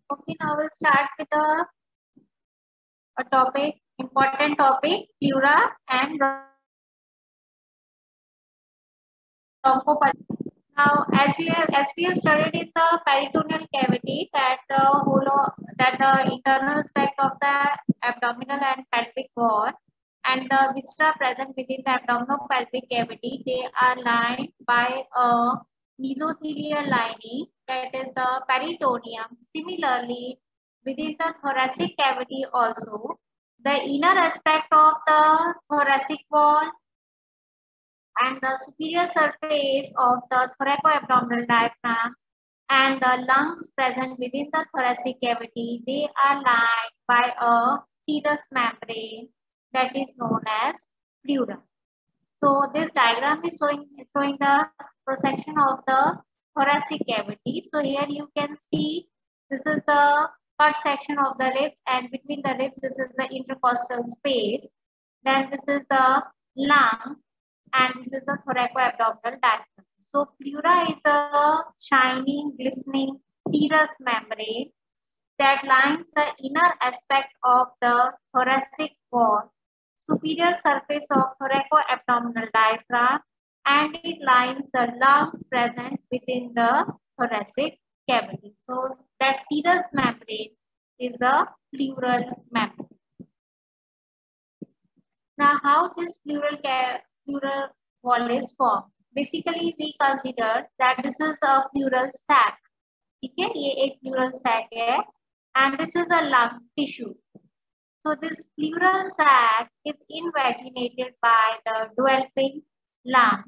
Okay, now we'll start with a topic, important topic, pleura and bronchopathia. Now, as we have studied in the peritoneal cavity, that the that the internal aspect of the abdominal and pelvic wall and the viscera present within the abdominopelvic cavity, they are lined by a mesothelial lining, that is the peritoneum. Similarly, within the thoracic cavity also, the inner aspect of the thoracic wall and the superior surface of the thoracoabdominal diaphragm and the lungs present within the thoracic cavity, they are lined by a serous membrane that is known as pleura. So this diagram is showing the prosection of the thoracic cavity. So here you can see this is the cut section of the ribs, and between the ribs this is the intercostal space. Then this is the lung, and this is the thoracoabdominal diaphragm. So pleura is a shining, glistening serous membrane that lines the inner aspect of the thoracic wall, superior surface of thoracoabdominal diaphragm, and it lines the lungs present within the thoracic cavity. So that serous membrane is the pleural membrane. Now, how this pleural wall is formed? Basically, we consider that this is a pleural sac. ठीक है, ये एक pleural sac है, and this is a lung tissue. So this pleural sac is invaginated by the developing lung.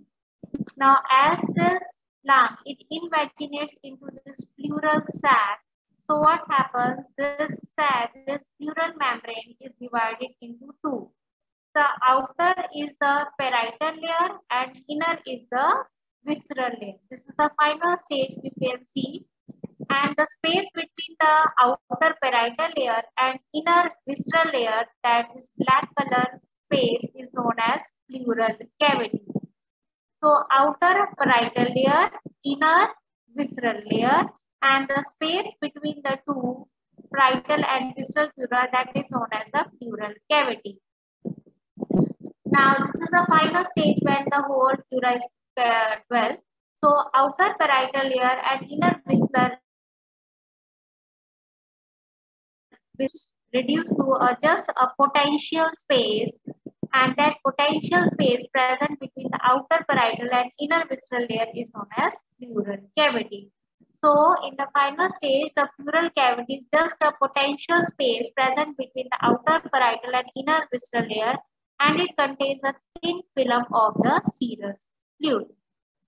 Now, as this lung, it invaginates into this pleural sac. So what happens? This sac, this pleural membrane is divided into two. The outer is the parietal layer and inner is the visceral layer. This is the final stage we can see. And the space between the outer parietal layer and inner visceral layer, that is black color space, is known as pleural cavity. So outer parietal layer, inner visceral layer, and the space between the two parietal and visceral pleura, that is known as the pleural cavity. Now this is the final stage when the whole pleura is developed. So outer parietal layer and inner visceral reduced to just a potential space, and that potential space present between the outer parietal and inner visceral layer is known as pleural cavity. So, in the final stage, the pleural cavity is just a potential space present between the outer parietal and inner visceral layer, and it contains a thin film of the serous fluid.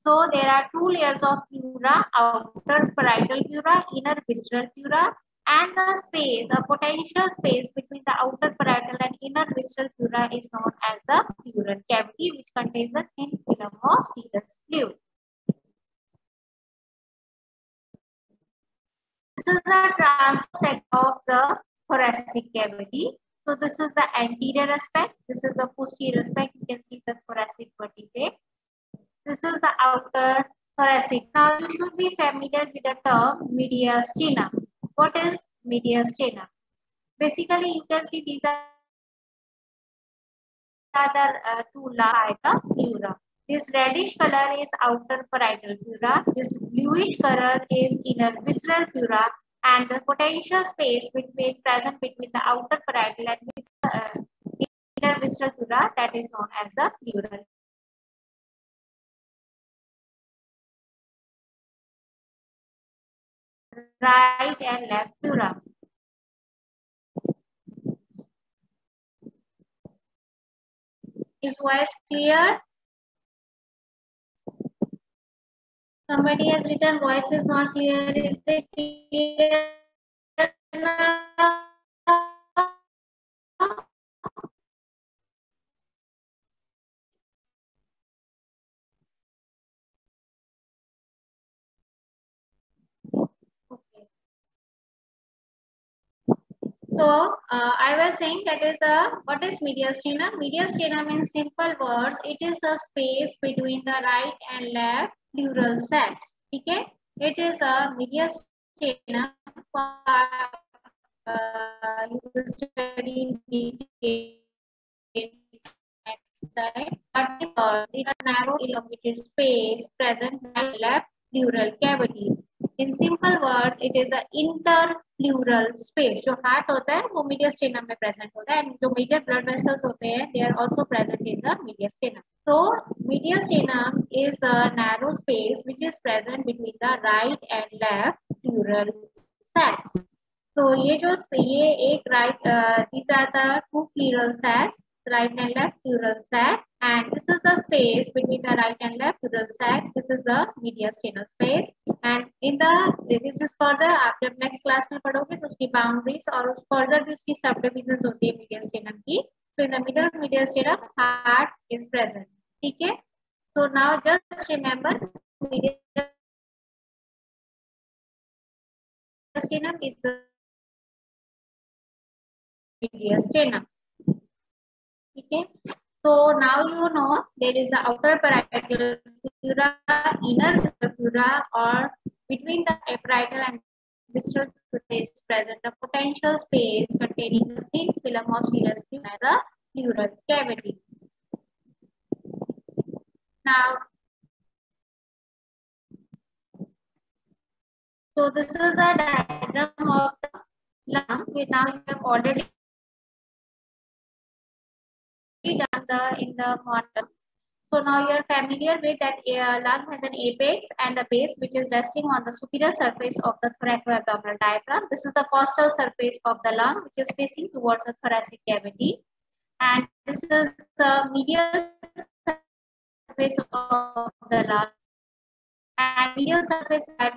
So, there are two layers of pleura: outer parietal pleura, inner visceral pleura, and the space, a potential space between the outer parietal and inner visceral pleura is known as the pleural cavity, which contains a thin film of serous fluid. This is the transect of the thoracic cavity. So this is the anterior aspect. This is the posterior aspect. You can see the thoracic vertebrae. This is the outer thoracic. Now you should be familiar with the term mediastinum. What is mediastinum? Basically, you can see these are the two layers of the pleura. This reddish color is outer parietal pleura. This bluish color is inner visceral pleura, and the potential space present between the outer parietal and inner visceral pleura, that is known as the pleural. Right and left pleura. Is voice clear? Somebody has written voice is not clear. Is it clear now? Okay. So I was saying that is what is mediastinum? Mediastinum in simple words, it is a space between the right and left pleural sacs. Okay, it is a mediastinum. You will study next time. But it is a narrow elongated space present in the left pleural cavity. In simple words, it is the interpleural space. जो heart होता है वो mediastinum में present होता है, and जो major blood vessels होते हैं they are also present in the mediastinum. So mediastinum is a narrow space which is present between the right and left pleural sacs. So ये एक right these are the two pleural sacs, right and left pleural sac, and this is the space between the right and left pleural sacs. This is the mediastinal space, and in the this is further after next class में पढ़ोगे तो उसकी boundaries और further भी उसकी subdivisions होती है mediastinum की. So in the middle of mediastinum heart is present. ठीक है? So now just remember mediastinum is the mediastinum. Okay, so now you know there is the outer parietal pleura, inner pleura, or between the parietal and visceral pleura is present a potential space containing a thin film of serous fluid as a pleural cavity. Now, so this is the diagram of the lung. Now you have already done in the model. So now you are familiar with that lung has an apex and a base which is resting on the superior surface of the thoracoabdominal diaphragm. This is the costal surface of the lung which is facing towards the thoracic cavity. And this is the medial surface of the lung. And medial surface part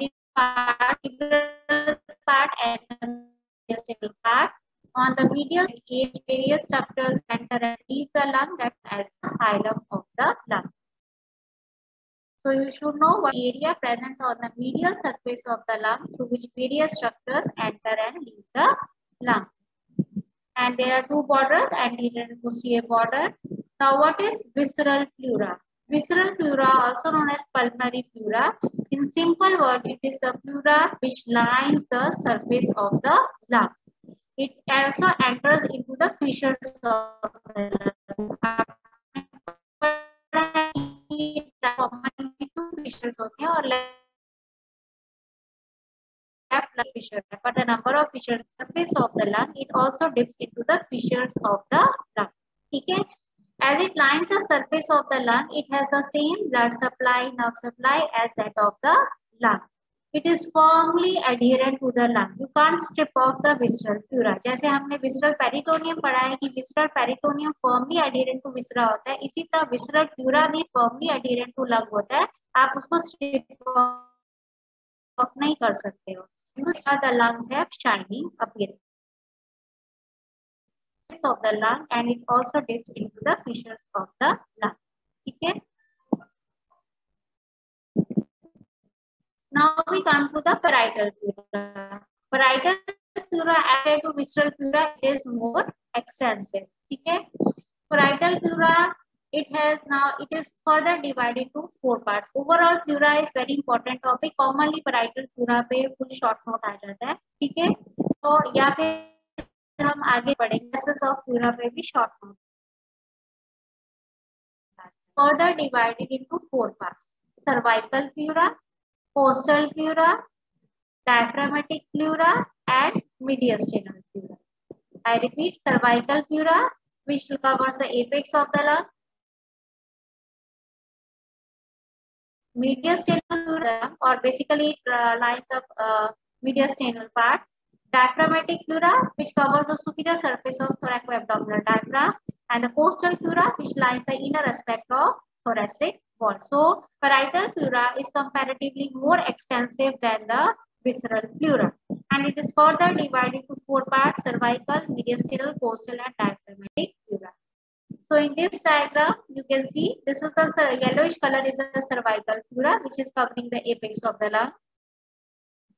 and mediastinal part. On the medial edge, various structures enter and leave the lung, that as the hilum of the lung. So you should know what area present on the medial surface of the lung through which various structures enter and leave the lung. And there are two borders, anterior and posterior border. Now what is visceral pleura? Visceral pleura, also known as pulmonary pleura. In simple word, it is a pleura which lines the surface of the lung. It also enters into the fissures of the lung. Two fissures होते हैं और left lung fissure, but the number of fissures surface of the lung, it also dips into the fissures of the lung. Okay, as it lines the surface of the lung, it has the same blood supply, nerve supply as that of the lung. It is firmly adherent to the lung. You can't strip off the visceral pleura. जैसे हमने visceral peritoneum पढ़ा है कि visceral peritoneum firmly adherent to viscera होता है, इसी तरह visceral pleura भी firmly adherent to lung होता है. आप उसको strip off नहीं कर सकते हो. You will start the lungs have shining appearance of the lung, and it also dips into the fissures of the lung. Okay. Now we come to the parietal pleura. Parietal pleura added to visceral pleura is more extensive. Okay. Parietal pleura, it is further divided into 4 parts. Overall pleura is very important topic. Commonly parietal pleura पे full short note आ जाता है. ठीक है. तो यहाँ पे हम आगे पढ़ेंगे केसेस ऑफ प्लूरा पे भी short note. Further divided into 4 parts: cervical pleura, costal pleura, diaphragmatic pleura, and mediastinal pleura. I repeat, cervical pleura, which covers the apex of the lung; mediastinal pleura, or basically it lines of mediastinal part; diaphragmatic pleura, which covers the superior surface of thoracoabdominal diaphragm; and the costal pleura, which lines the inner aspect of thoracic wall. So, parietal pleura is comparatively more extensive than the visceral pleura, and it is further divided into 4 parts: cervical, mediastinal, costal, and diaphragmatic pleura. So, in this diagram, you can see this is the yellowish color is the cervical pleura, which is covering the apex of the lung.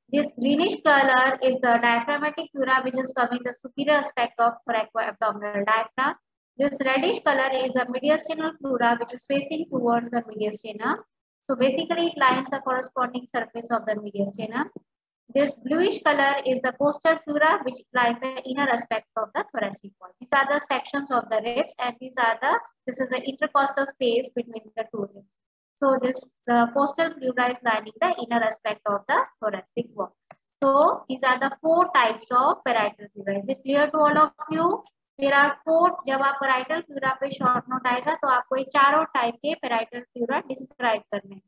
This greenish color is the diaphragmatic pleura, which is covering the superior aspect of thoracoabdominal diaphragm. This reddish color is the mediastinal pleura, which is facing towards the mediastinum. So basically, it lines the corresponding surface of the mediastinum. This bluish color is the costal pleura, which lies the inner aspect of the thoracic wall. These are the sections of the ribs, and this is the intercostal space between the 2 ribs. So the costal pleura is lining the inner aspect of the thoracic wall. So these are the 4 types of parietal pleura. Is it clear to all of you? There are 4. जब आप parietal pleura पे short note आएगा तो आपको ये चारों type के parietal pleura describe करने हैं.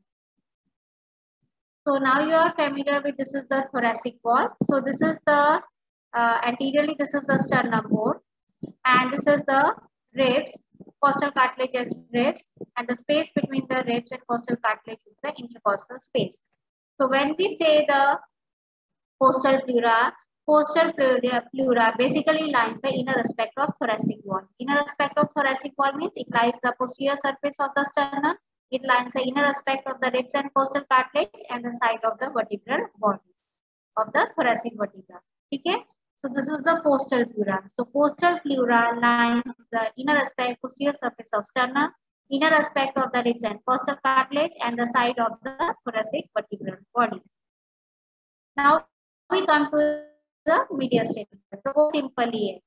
So now you are familiar with this is the thoracic wall. So this is the anteriorly this is the sternum bone, and this is the ribs, costal cartilage and ribs, and the space between the ribs and costal cartilage is the intercostal space. So when we say the costal pleura basically lines the inner aspect of thoracic wall. Inner aspect of thoracic wall means it lies the posterior surface of the sternum. It lines the inner aspect of the ribs and costal cartilage and the side of the vertebral body of the thoracic vertebra. Okay. So this is the costal pleura. So costal pleura lines the inner aspect, posterior surface of sternum, inner aspect of the ribs and costal cartilage, and the side of the thoracic vertebral body. Now we come to the mediastinal. So simply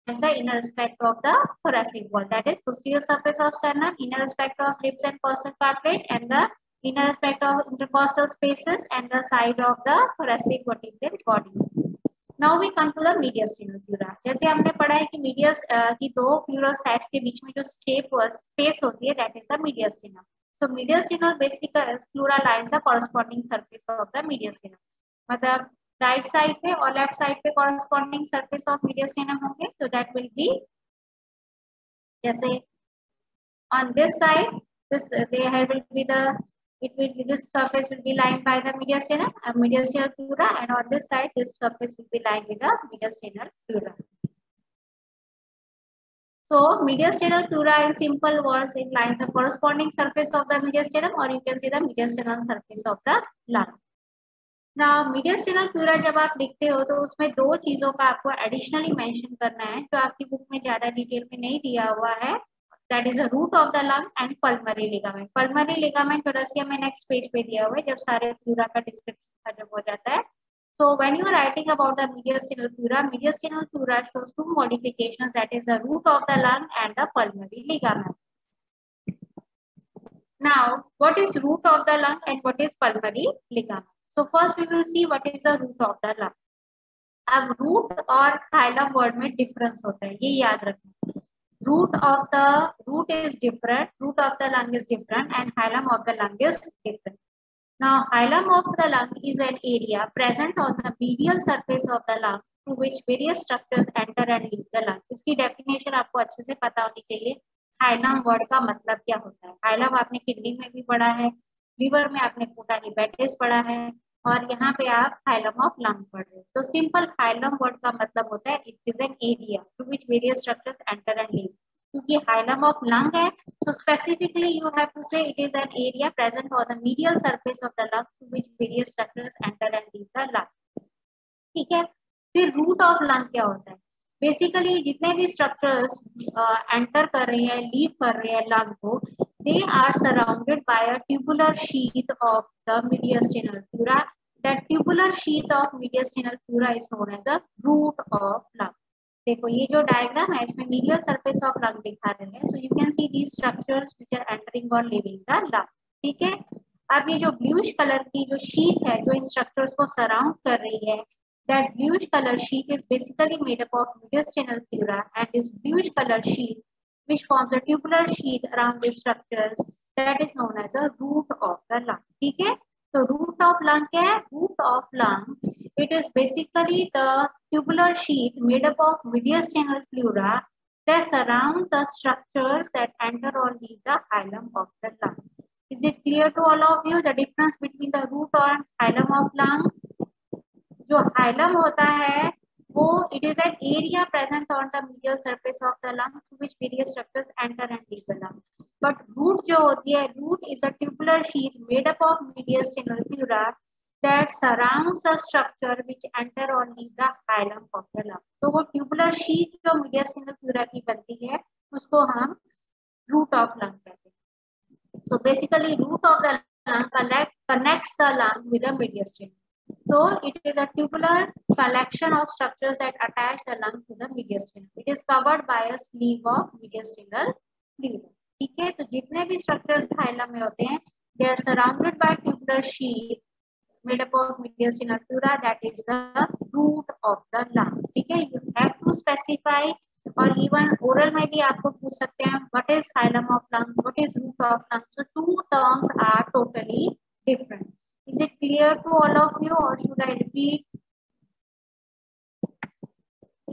is the inner aspect of the thoracic wall, that is posterior surface of sternum, inner aspect of ribs and costal cartilage, and the inner aspect of intercostal spaces and the side of the thoracic vertebral bodies. Now we come to the mediastinal pleura. जैसे हमने पढ़ा है कि medius की 2 pleural sacs के बीच में जो space होती है, that is the mediastinum. So mediastinal basically pleura lines the corresponding surface of the mediastinum. मतलब राइट साइड पे और लेफ्ट साइड पे कॉरेस्पॉन्डिंग सरफेस ऑफ mediastinum होंगे. So that will be जैसे on this side, this this surface will be lined by the mediastinum, mediastinal pleura, and on this side this surface will be lined with the mediastinal pleura. So mediastinal pleura in simple words, it lines the corresponding surface of the mediastinum, or you can see the mediastinal surface of the lung. Now mediastinal pleura जब आप लिखते हो तो उसमें 2 चीजों का आपको additionally mention करना है जो आपकी बुक में ज्यादा डिटेल में नहीं दिया हुआ है. That is the root of the lung and pulmonary ligament. Pulmonary ligament रसिया में नेक्स्ट पेज पे दिया हुआ है जब सारे प्लूरा का डिस्क्रिप्शन खत्म हो जाता है. So when you are writing about the mediastinal pleura shows 2 modifications, that is the root of the lung and the pulmonary ligament. Now what is root of the lung and what is pulmonary ligament? So first we will see what is the root of the lung. अब root और hilum word में difference होता है, ये याद रखना. Root is different, root of the lung is different, and hilum of the lung is different. Now, hilum of the lung is an area present on the medial surface of the lung through which various structures enter and leave the lung. इसकी definition आपको अच्छे से पता होनी चाहिए. Hilum word का मतलब क्या होता है. हाइलम आपने किडनी में भी पढ़ा है, लिवर में आपने पोटा हेपेटिस पढ़ा है, और यहाँ पे आप हाइलम ऑफ लंग पढ़ रहे हैं. तो सिंपल हाइलम वर्ड का मतलब होता है it is an area through which various structures enter and leave. क्योंकि हाइलम ऑफ लंग है, so specifically you have to say it is an area present on the medial surface of the lung through which various structures enter and leave the lung. ठीक है. फिर root of lung क्या होता है. Basically जितने भी structures enter कर रहे हैं, लीव कर रहे हैं लंग को, they are surrounded by a tubular sheath of the mediastinal pleura. That tubular sheath of mediastinal pleura is known as the root of lung. देखो ये जो डायग्राम है इसमें मीडियल सरफेस ऑफ लंग दिखा रहे हैं. So you can see these structures which are entering और leaving the lung. ठीक है. अब ये जो ब्लूइश कलर की जो शीट है जो इन स्ट्रक्चर्स को सराउंड कर रही है, that bluish color sheath is basically made up of mediastinal pleura, and this bluish color sheath which forms a tubular sheath around these structures, that is known as the root of the lung. ठीक है. तो root of lung क्या है. Root of lung, it is basically the tubular sheath made up of mediastinal pleura that surround the structures that enter or leave the hilum of the lung. Is it clear to all of you the difference between the root and hilum of lung? जो hilum होता है वो it is an area present on the medial surface of the lung through which various structures enter and leave the lung. But root जो होती है, root is a tubular sheet made up of mediastinal pleura that surrounds the structure which enter or leave the hilum of the lung. तो वो tubular sheet जो mediastinal pleura की बनती है उसको हम रूट ऑफ लंग कहते हैं. So basically root of the lung connects the lung with the mediastinum. So it is a tubular collection of structures that attach the lung to the mediastinum. It is covered by a sleeve of mediastinal fluid. ठीक है. तो जितने भी structures hilum में होते हैं, they are surrounded by tubular sheath made up of mediastinal pleura, that is the root of the lung. ठीक है. You have to specify, और इवन ओरल में भी आपको पूछ सकते हैं what is hilum of lung, what is root of lung. So two terms are totally different. Is it clear to all of you, or should I repeat?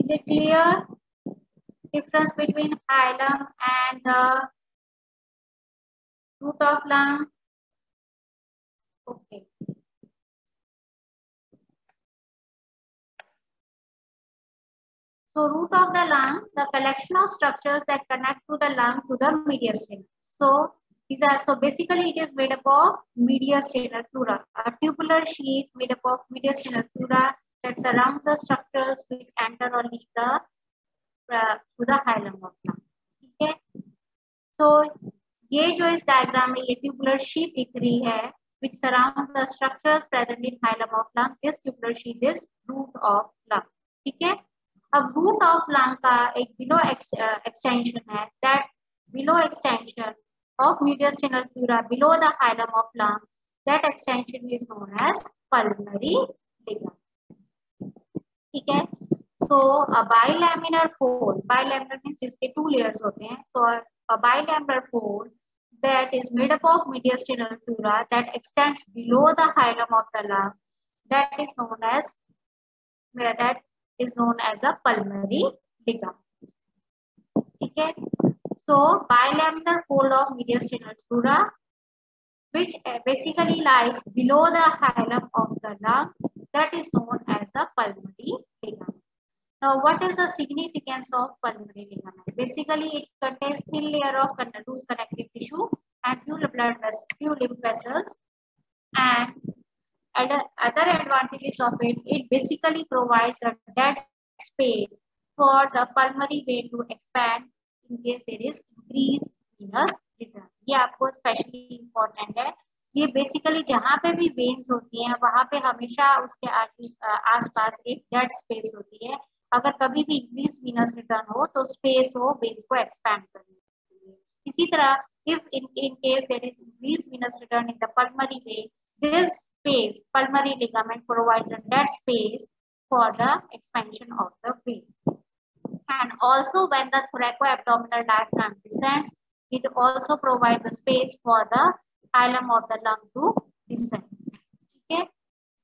Is it clear? Difference between hilum and the root of lung? Okay. So root of the lung, the collection of structures that connect to the lung to the mediastinum. So basically it is made up of mediastinal pleura, a tubular sheath made up of mediastinal pleura that surround the structures which enter or leave the to the hilum of lung. ठीक है. So ये जो इस diagram में ये tubular sheath दिख रही है which surround the structures present in hilum of lung, this tubular sheath is root of lung. ठीक है. अब root of lung का एक below extension है, that below extension of mediastinal pleura below the hilum of lung, that extension is known as pulmonary ligament. ठीक है. So a bilaminar fold, bilaminar means जिसके two layers होते हैं. So a bilaminar fold that is made up of mediastinal pleura that extends below the hilum of the lung, that is known as a pulmonary ligament. ठीक है. So bilaminar fold of mediastinal pleura which basically lies below the hilum of the lung, that is known as the pulmonary ligament. Now what is the significance of pulmonary ligament? Basically it contains thin layer of loose connective tissue and few lymph vessels, and other advantages of it, it basically provides a dead space for the pulmonary vein to expand in case there is increased venous return. ये आपको specially important है. ये basically जहाँ पे भी veins होती हैं वहाँ पे हमेशा उसके आसपास एक डेड स्पेस होती है. अगर कभी भी इंक्रीज venous return हो तो स्पेस हो वेन्स को एक्सपैंड करने के लिए. इसी तरह if in case there is increased venous return in the pulmonary vein, this space. Pulmonary ligament provides a dead space for the expansion of the breath. And also when the thoracoabdominal diaphragm descends, it also provides the space for the hilum of the lung to descend. Okay,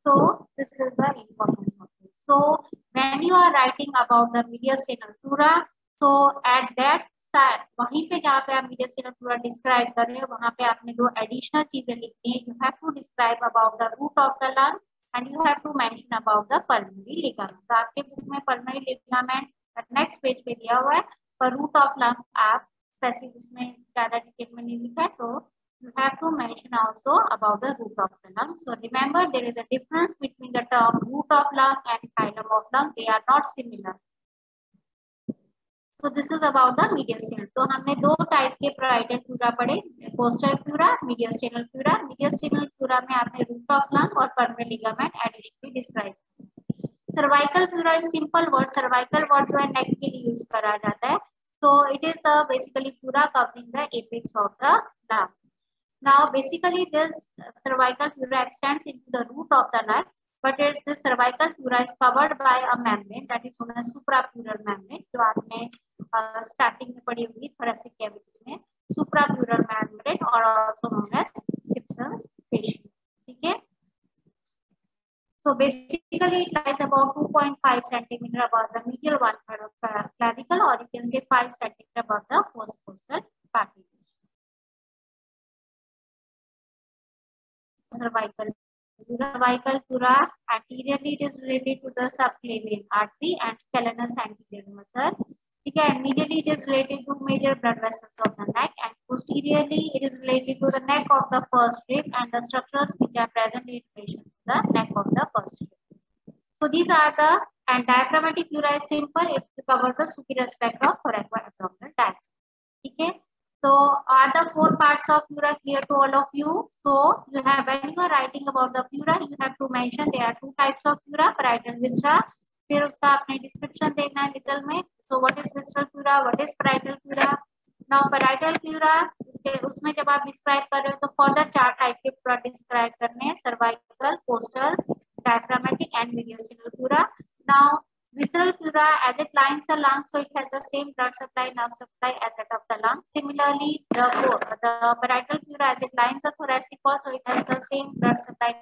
so this is the importance of this. So when you are writing about the mediastinal pleura, so at that side, वहीं पे जहाँ पे आप mediastinal pleura describe कर रहे हैं, वहाँ पे आपने दो additional चीजें लिखनी है. You have to describe about the root of the lung and you have to mention about the pulmonary ligament. तो आपके बुक में pulmonary ligament नेक्स्ट पेज पे दिया हुआ है, पर रूट ऑफ लंग आप स्पेसिफिक उसमें ज्यादा डिटेल में नहीं लिखा है, तो you have to mention also about the root of the lung. So remember there is a difference between the term root of lung and hilum of lung. They are not similar. So this is about the mediastinal. तो हमने दो type के parietal pleura पढ़े, coastal pleura, mediastinal pleura. Mediastinal pleura में आपने root of lung और pulmonary ligament additionally describe. Cervical pura is simple word. Cervical word जो है नेक के लिए यूज करा जाता है. So it is the basically pleura covering the apex of the lung. Now basically this cervical pleura extends into the root of the lung, but it's the cervical pleura is covered by a membrane that is known as suprapleural membrane, जो आपने starting में पढ़ी होगी thoracic cavity में, suprapleural membrane और also known as Simpson's fascia. ठीक है. So basically it lies about 2.5 centimeter above the medial one third of the clavicle, or you can say 5 centimeter above the postcostal cartilage. Cervical pleura anteriorly it is related to the subclavian artery and scalenus anterior muscle. ठीक है. Medially it is related to major blood vessels of the neck, and posteriorly it is related to the neck of the first rib and the structures which are present in relation to the neck of the first rib. So these are the, and diaphragmatic pleura is simple. It covers the superior aspect of thoracoabdominal diaphragm. ठीक है. So are the four parts of pleura clear to all of you? So you have, when you are writing about the pleura, you have to mention there are two types of pleura, parietal viscera. फिर उसका आपने description देना है detail में. So what is visceral pleura? What is parietal pleura? Now parietal pleura उसमें जब आप describe कर रहे हो तो फर्दर चार टाइप के pleura डिस्क्राइब करने हैं: cervical, coastal, diaphragmatic and mediastinal pleura. Now visceral pleura, as it lines the lung, so it has the same blood supply, nerve supply as that of the lung. Similarly, the parietal pleura, as it lines the thoracic wall, so it has the same blood supply,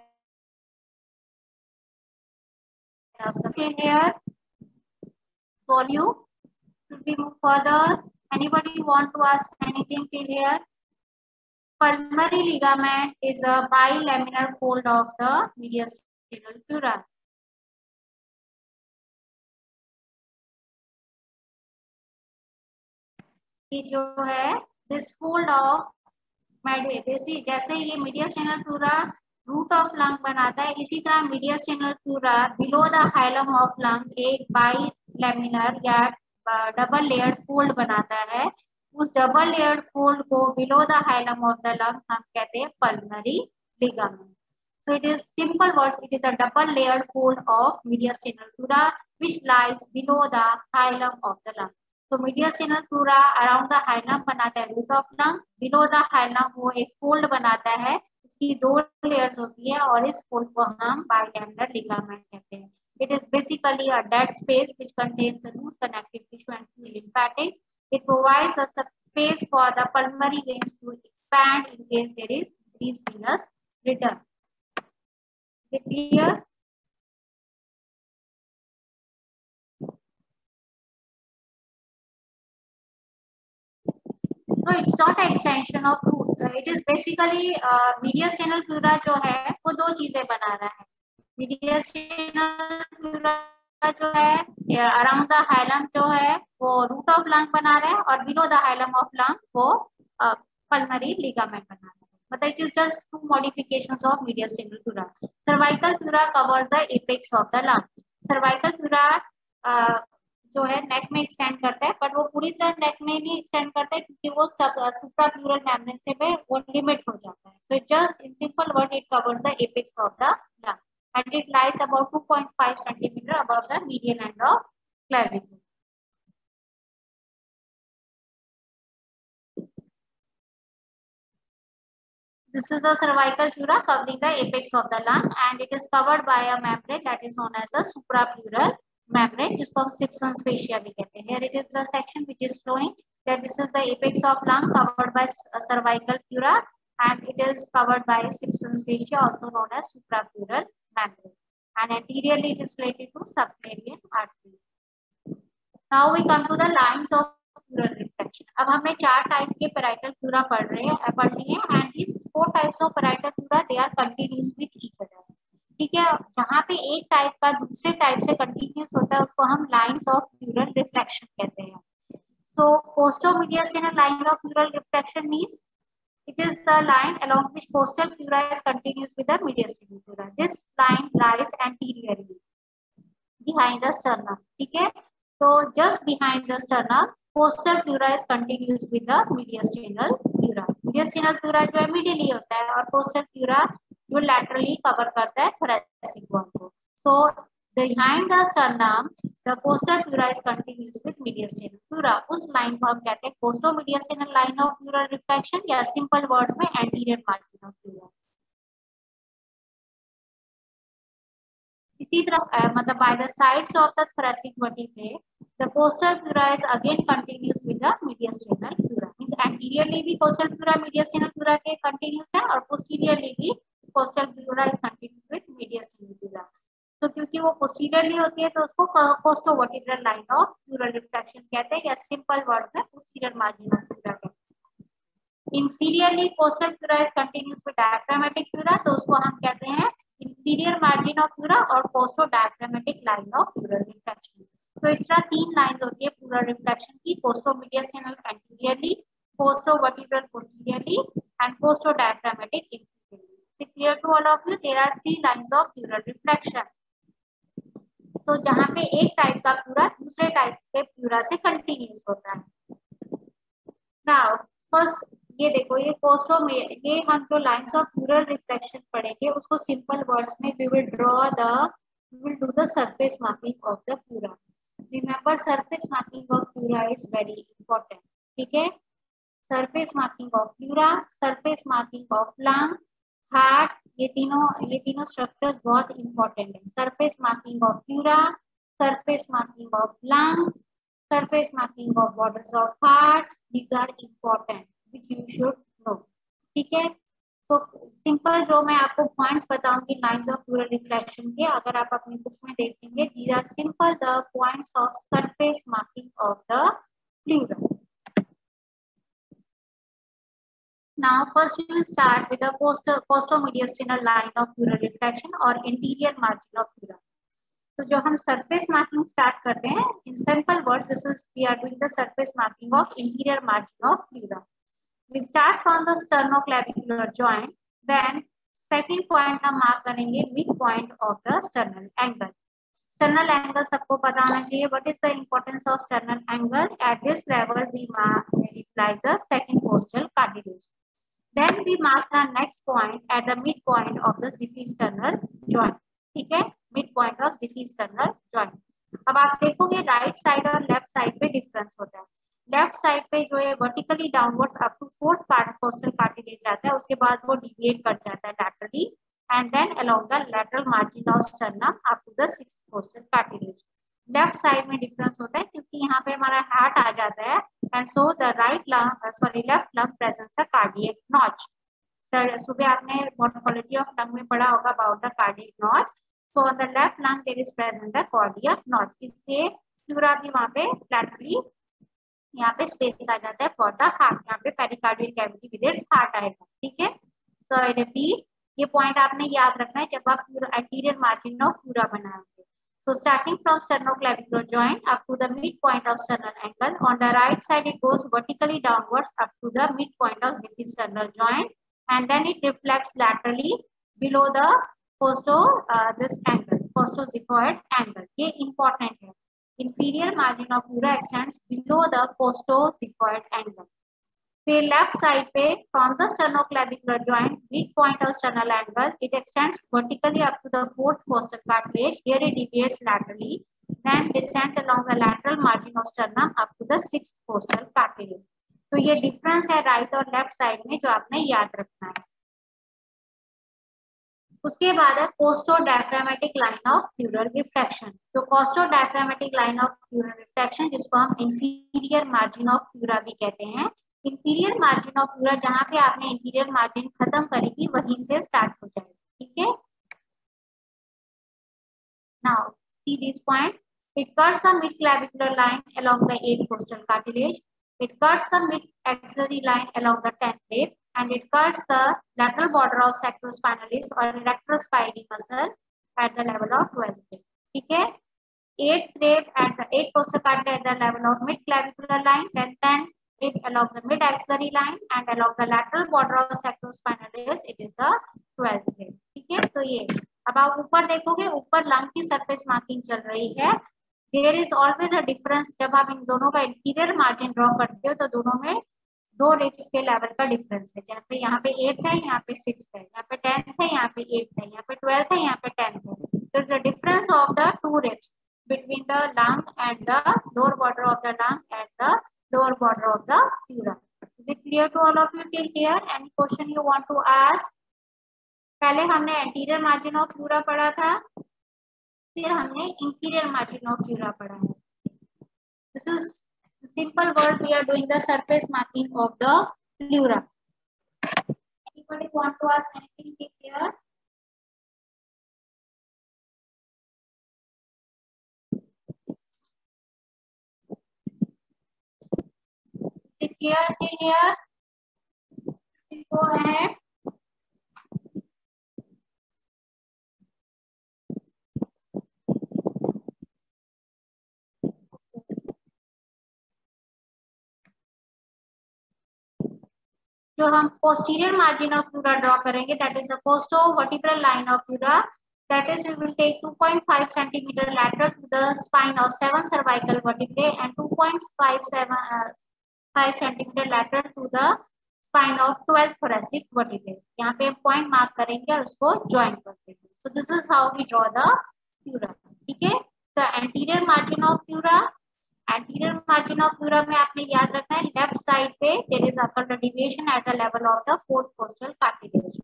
nerve supply. Here for you, should we move further? Anybody want to ask anything till here? Pulmonary ligament is a bilaminar fold of the mediastinal pleura. ये जो है this fold of जैसे ये mediastinal pleura root of lung बनाता है, इसी तरह mediastinal pleura below the hilum of lung एक bilaminar या डबल लेयर्ड फोल्ड बनाता है. उस डबल लेयर्ड फोल्ड को below the hilum of the lung हम कहते हैं pulmonary ligament. So it is simple words. It is a double layered fold of mediastinal pleura which lies below the hilum of the lung. तो mediastinal pleura around the hilum बनाता है root of lung, below the hilum वो एक fold बनाता है, इसकी दो layers होती है और इस fold को हम bilaminar ligament कहते हैं. It is basically a dead space which contains the loose connective tissue and few lymphatics. It provides a space for the pulmonary veins to expand in case there is increased venous return. Is it clear? No, it's not an extension of root. It is basically mediastinal pleura जो है वो दो चीजें बना रहा है. mediastinal pleura जो है around the hilum जो है वो root of lung बना रहा है और below the hilum of lung वो pulmonary ligament बना रहा है. But it is just two modifications of mediastinal pleura. Cervical pleura covers the apex of the lung. Cervical pleura जो है नेक में एक्सटेंड करता है, बट वो पूरी तरह नेक में नहीं एक्सटेंड करता है क्योंकि वो सुप्राप्लूरल मेम्ब्रेन से में वो लिमिट हो जाता है. So it just in simple word it covers the apex of the lung and it lies about 2.5 centimeter above the median end of clavicle. This is the cervical pleura covering the apex of the lung and it is covered by a membrane that is known as the suprapleural membrane, जिसको हम Simpson's fascia भी कहते हैं. Here it is the section which is showing that this is the apex of lung covered by cervical pleura and it is covered by Simpson's fascia, also known as suprapleural membrane. And anteriorly it is related to subclavian artery. Now we come to the lines of pleural reflection. अब हमने 4 type के parietal pleura पढ़ लिए हैं and these 4 types of parietal pleura they are continuous with each other. ठीक है, जहाँ पे एक टाइप का दूसरे टाइप से कंटिन्यूस होता है उसको हम लाइंस ऑफ प्लूरल रिफ्लेक्शन कहते हैं. So costo-mediastinal line of pleural reflection means it is the line along which costal pleura is continuous with the mediastinal pleura. This line lies anteriorly behind the sternum. ठीक है, so just behind the sternum costal pleura is continuous with the mediastinal pleura. Mediastinal pleura जो है medially होता है और costal pleura जो laterally cover करता है thoracic bone को. So behind the sternum the costal pleura is continuous with mediastinal pleura. उस line को हम कहते हैं costo-mediastinal line of pleural reflection या simple words में anterior margin of pleura. इसी तरह मतलब by the sides of the thoracic vertebrae the costal pleura is again continuous with the mediastinal pleura. Means anteriorly भी costal pleura mediastinal pleura के continuous है और posteriorly भी costal pleura is continuous with mediastinal pleura. तो क्योंकि वो posteriorly होती है तो उसको costo-vertebral line of pleural reflection कहते हैं या simple word में posterior margin of pleura कहते हैं. Inferiorly costal pleura is continuous with diaphragmatic pleura तो उसको हम कहते हैं inferior margin of pleura और costo-diaphragmatic line of pleural reflection. तो इस तरह 3 लाइंस होती है pleural reflection की, costo-mediastinal anteriorly, costo-vertebral posteriorly and costo-diaphragmatic inferiorly. Is clear to all of you? There are 3 lines of pleural reflection. So जहाँ पे एक टाइप का प्लूरा दूसरे टाइप के प्लूरा से कंटिन्यूस होता है. Now first ये देखो ये कोस्टो में ये हम जो लाइंस ऑफ प्लूरल रिफ्लेक्शन पढ़ेंगे उसको सिंपल वर्ड्स में we will do the surface marking of the pleura. Remember surface marking of pleura is very important. ठीक है, surface marking of pleura, surface marking of lung, heart, ये तीनों structures बहुत important है. Surface marking of pleura, surface marking of lung, surface marking of borders of heart, these are important which you should know. ठीक है, तो simple जो मैं आपको पॉइंट्स बताऊंगी लाइंस ऑफ प्लूरल रिफ्लेक्शन के, अगर आप अपनी बुक में देखेंगे these are simple the points of surface marking of the pleura. Now first we will start with the costo-mediastinal line of pleural reflection or anterior margin of pleura. तो जो हम surface marking start करते हैं, in simple words this is we are doing the surface marking of anterior margin of pleura. We start from the sternoclavicular joint, then second point हम mark करेंगे midpoint of the sternal angle. Sternal angle सबको पता होना चाहिए. What is the importance of sternal angle? At this level we mark it like the second costal cartilage. Then we mark the next point at the midpoint of the xiphisternal joint. ठीक है, midpoint of xiphisternal joint. अब आप देखोगे right side और left side पे difference होता है. Left side पे जो है vertically downwards up to 4th costal cartilage जाता है, उसके बाद वो डिविएट कर जाता है laterally and then along the lateral margin of sternum up to the 6th costal cartilage. Left side में डिफरेंस होता है क्योंकि यहाँ पे हमारा हार्ट आ जाता है and so the left lung presents a cardiac notch. सुबह आपने मॉर्फोलॉजी ऑफ लंग में पढ़ा होगा about the cardiac notch. So on the left lung there is present the cardiac notch. इससे प्लूरा भी वहाँ पे लैटरली यहाँ पे स्पेस आ जाता है फॉर द हार्ट. यहाँ पे pericardial cavity with its heart आएगा. ठीक है, सो रिपीट ये पॉइंट आपने याद रखना है जब आप एंटीरियर मार्जिन ऑफ प्लूरा बनाएंगे. So starting from sternoclavicular joint up to the midpoint of sternal angle, on the right side it goes vertically downwards up to the midpoint of xiphisternal joint, and then it reflects laterally below the this angle, costoxiphoid angle. ये important है. Inferior margin of pleura extends below the costoxiphoid angle. फिर left side पे from the sternoclavicular joint midpoint of sternal angle it extends vertically up to the 4th costal cartilage. Here it deviates laterally, then descends along the lateral margin of sternum up to the 6th costal cartilage. तो ये difference है right और left side में जो आपने याद रखना है. उसके बाद है कोस्टोडायफ्रामेटिक लाइन ऑफ प्यूरल रिफ्रैक्शन। तो कोस्टोडायफ्रामेटिक लाइन ऑफ प्यूरल रिफ्रैक्शन, जिसको हम इंफीरियर मार्जिन ऑफ प्यूरा भी कहते हैं, इंफीरियर मार्जिन ऑफ प्यूरा जहां पे आपने इंफीरियर मार्जिन खत्म करी थी वहीं से स्टार्ट हो जाएगी। ठीक है, now see this point, it cuts the mid-clavicular line along the 8th costal cartilage, it cuts the mid-axillary line along the 10th rib, and it cuts the lateral border of sacrospinalis or retrospinal muscle at the level of 12th rib. ठीक है, 8th rib at the 8th costal cartilage at the level of mid-clavicular line, then 10th rib along the mid-axillary line, and along the lateral border of sacrospinalis it is the 12th rib. ठीक है, तो ये अब आप ऊपर देखोगे, ऊपर lung की सरफेस मार्किंग चल रही है। There is always a difference, जब आप इन दोनों का इंटीरियर मार्जिन ड्रॉ करते हो तो दोनों में 2 रिब्स के लेवल का डिफरेंस है। जहाँ पे 8th है, यहाँ पे 6th है, यहाँ पे 10th है, यहाँ पे 8th है, यहाँ पे 12th है, यहाँ पे 10th है। There is a difference of the 2 ribs between the lung and the lower border of the lung and the lower border of the pleura. Is it clear to all of you till here? Any question you want to ask? पहले हमने anterior margin of pleura पढ़ा था, फिर हमने inferior margin of pleura पढ़ा है। This is simple word, we are doing the surface marking of the pleura. Anybody want to ask anything here? Is it clear till here? Go ahead. जो हम posterior margin of pleura draw करेंगे, that is the costovertebral line of pleura, that is we will take 2.5 cm lateral to the spine of 7 cervical vertebrae and 2.5 cm lateral to the spine of 12 thoracic vertebrae. यहाँ पे point mark करेंगे और उसको join कर देंगे। So this is how we draw the pleura. ठीक है, तो anterior margin of pleura, anterior margin of pleura में आपने याद रखना है लेफ्ट साइड पे there is upper deviation at the level of the 4th costal cartilage.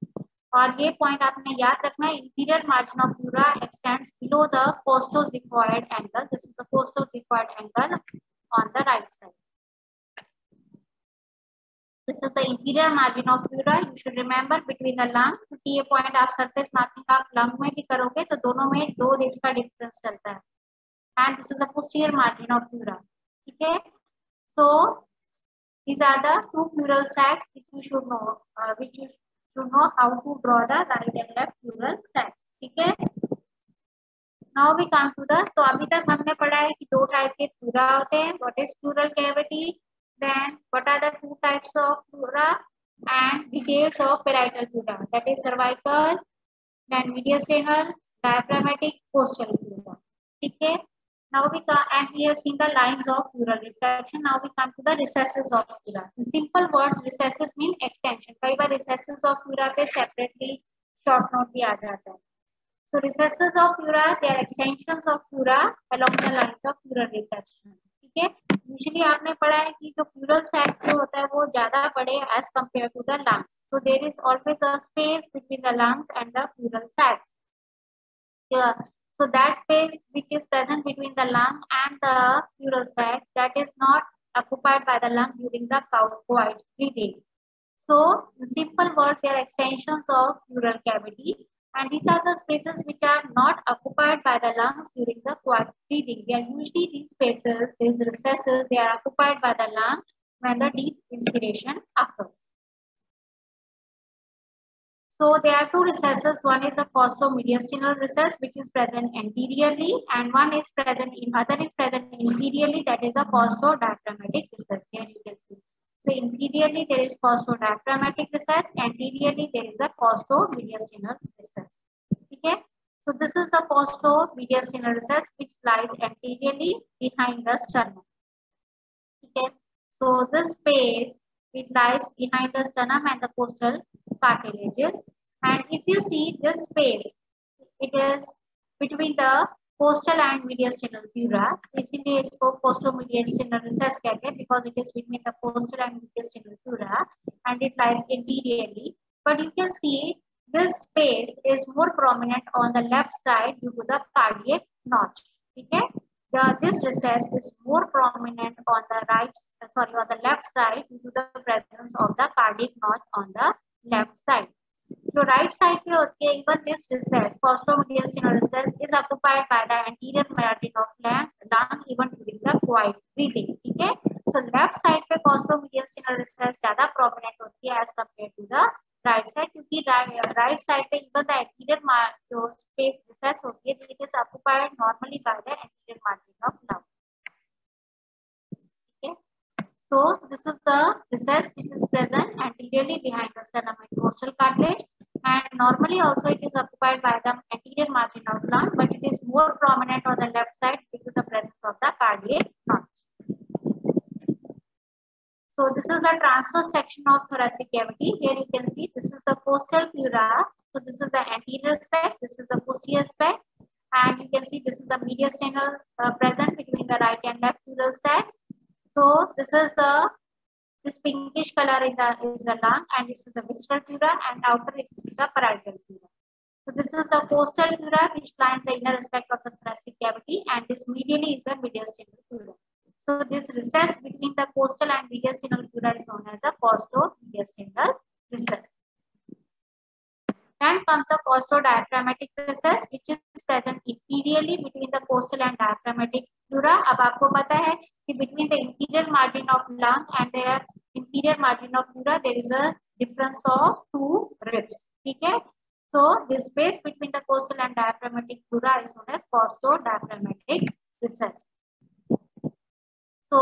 और ये पॉइंट आपने याद रखना है, inferior margin of pleura extends below the costoxiphoid angle, this is the costoxiphoid angle on the right side. This is the inferior margin of pura, you should remember between the lung, क्योंकि ये point आप surface marking आप lung में भी करोगे तो दोनों में 2 रिब्स का डिफरेंस चलता है। And this is the posterior margin of pleura. Okay, so these are the 2 pleural sacs which you should know, how to draw the right and left pleural sacs. ठीक है, now we come to the, तो अभी तक हमने पढ़ा है कि 2 type के प्यूरा होते हैं, what is pleural cavity, then what are the 2 types of pleura and details of parietal pleura, that is cervical, then mediastinal, diaphragmatic, costal pleura. ठीक है, now we come and we have seen the lines of pleural retraction. Now we come to the recesses of pleura. In simple words, recesses mean extension. कई बार recesses of pleura पे separately short note भी आ जाता है। So recesses of pleura, they are extensions of pleura along the lines of pleural retraction. ठीक है, usually आपने पढ़ा है कि जो pleural sac जो होता है वो ज्यादा बड़े as compared to the lungs. So there is always a space between the lungs and the pleural sacs. Yeah. So that space which is present between the lung and the pleural sac, that is not occupied by the lung during the quiet breathing. So in simple words, they are extensions of pleural cavity, and these are the spaces which are not occupied by the lungs during the quiet breathing. They are usually these spaces, these recesses, they are occupied by the lung when the deep inspiration occurs. So there are 2 recesses. One is a costo-mediastinal recess, which is present anteriorly, and one is present other is present inferiorly. That is a costo-diaphragmatic recess. Here you can see. So inferiorly there is costo-diaphragmatic recess. Anteriorly there is a costo-mediastinal recess. Okay. So this is the costo-mediastinal recess which lies anteriorly behind the sternum. Okay. So this space it lies behind the sternum and the costal cartilages, and if you see this space, it is between the costal and mediastinal pleura. इसीलिए इसको costo-mediastinal recess कहते हैं, because it is between the costal and mediastinal pleura and it lies anteriorly. But you can see This space is more prominent on the left side due to the cardiac notch. Okay, this recess is more prominent on the on the left side due to the presence of the cardiac notch on the left side. जो right side पे होती है, even this recess, costo-mediastinal recess, is occupied by the anterior margin of lung even during the quiet breathing. ठीक है, so left side पे costo-mediastinal recess ज्यादा prominent होती है as compared to the right side, क्योंकि right side पे even the anterior जो space recess होती है, it is occupied normally by the anterior margin of lung. Okay. So this is the recess which is present anteriorly behind the sternum and costal cartilage, and normally also it is occupied by the anterior margin of lung, but it is more prominent on the left side due to the presence of the cardiac notch. So this is the transverse section of thoracic cavity. Here you can see this is the costal pleura. So this is the anterior aspect, this is the posterior aspect, and you can see this is the mediastinal present between the right and left pleural sacs. So this is this pinkish color is the lung, and this is the visceral pleura, and outer is the parietal pleura. So this is the costal pleura which lines the inner aspect of the thoracic cavity, and this medially is the mediastinal pleura. So this recess between the costal and mediastinal pleura is known as the costo-mediastinal recess. Then comes the costo-diaphragmatic recess, which is present inferiorly between the costal and diaphragmatic pleura. अब आपको पता है कि between the inferior margin of lung and their inferior margin of pleura there is a difference of 2 ribs. ठीक है? So this space between the costal and diaphragmatic pleura is known as costo-diaphragmatic recess. So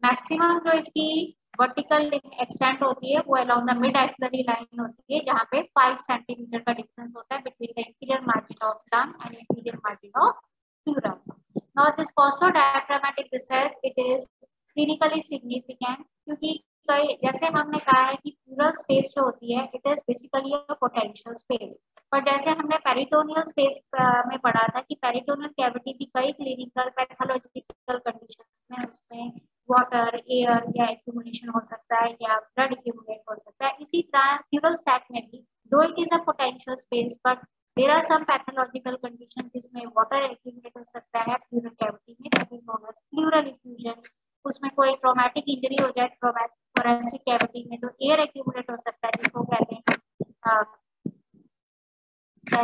maximum जो इसकी vertical extent होती है वो along the mid axillary line होती है, जहाँ पे 5 सेंटीमीटर का डिफरेंस होता है between the interior margin of lung and interior margin of pleura. Now this costodiaphragmatic recess it is clinically significant, क्योंकि जैसे हमने कहा है कि प्लूरल स्पेस जो होती है it is basically a potential space, पर जैसे हमने पेरिटोनियल स्पेस में पढ़ा था कि पेरिटोनियल कैविटी भी कई क्लिनिकल पैथोलॉजिकल कंडीशन में उसमें वाटर, एयर या एक्यूमुलेशन हो सकता है या ब्लड एक्यूमुलेट हो सकता है. इसी तरह प्लूरल सैक में भी दो it is a potential space, but there are some pathological condition जिसमें वाटर एक्यूमुलेट हो सकता है प्लूरल कैविटी में, that is known as pleural effusion. उसमें कोई ट्रॉमेटिक इंजरी हो जाए thoracic कैविटी में तो एयर एक्यूमुलेट हो सकता है, जिसको कहते हैं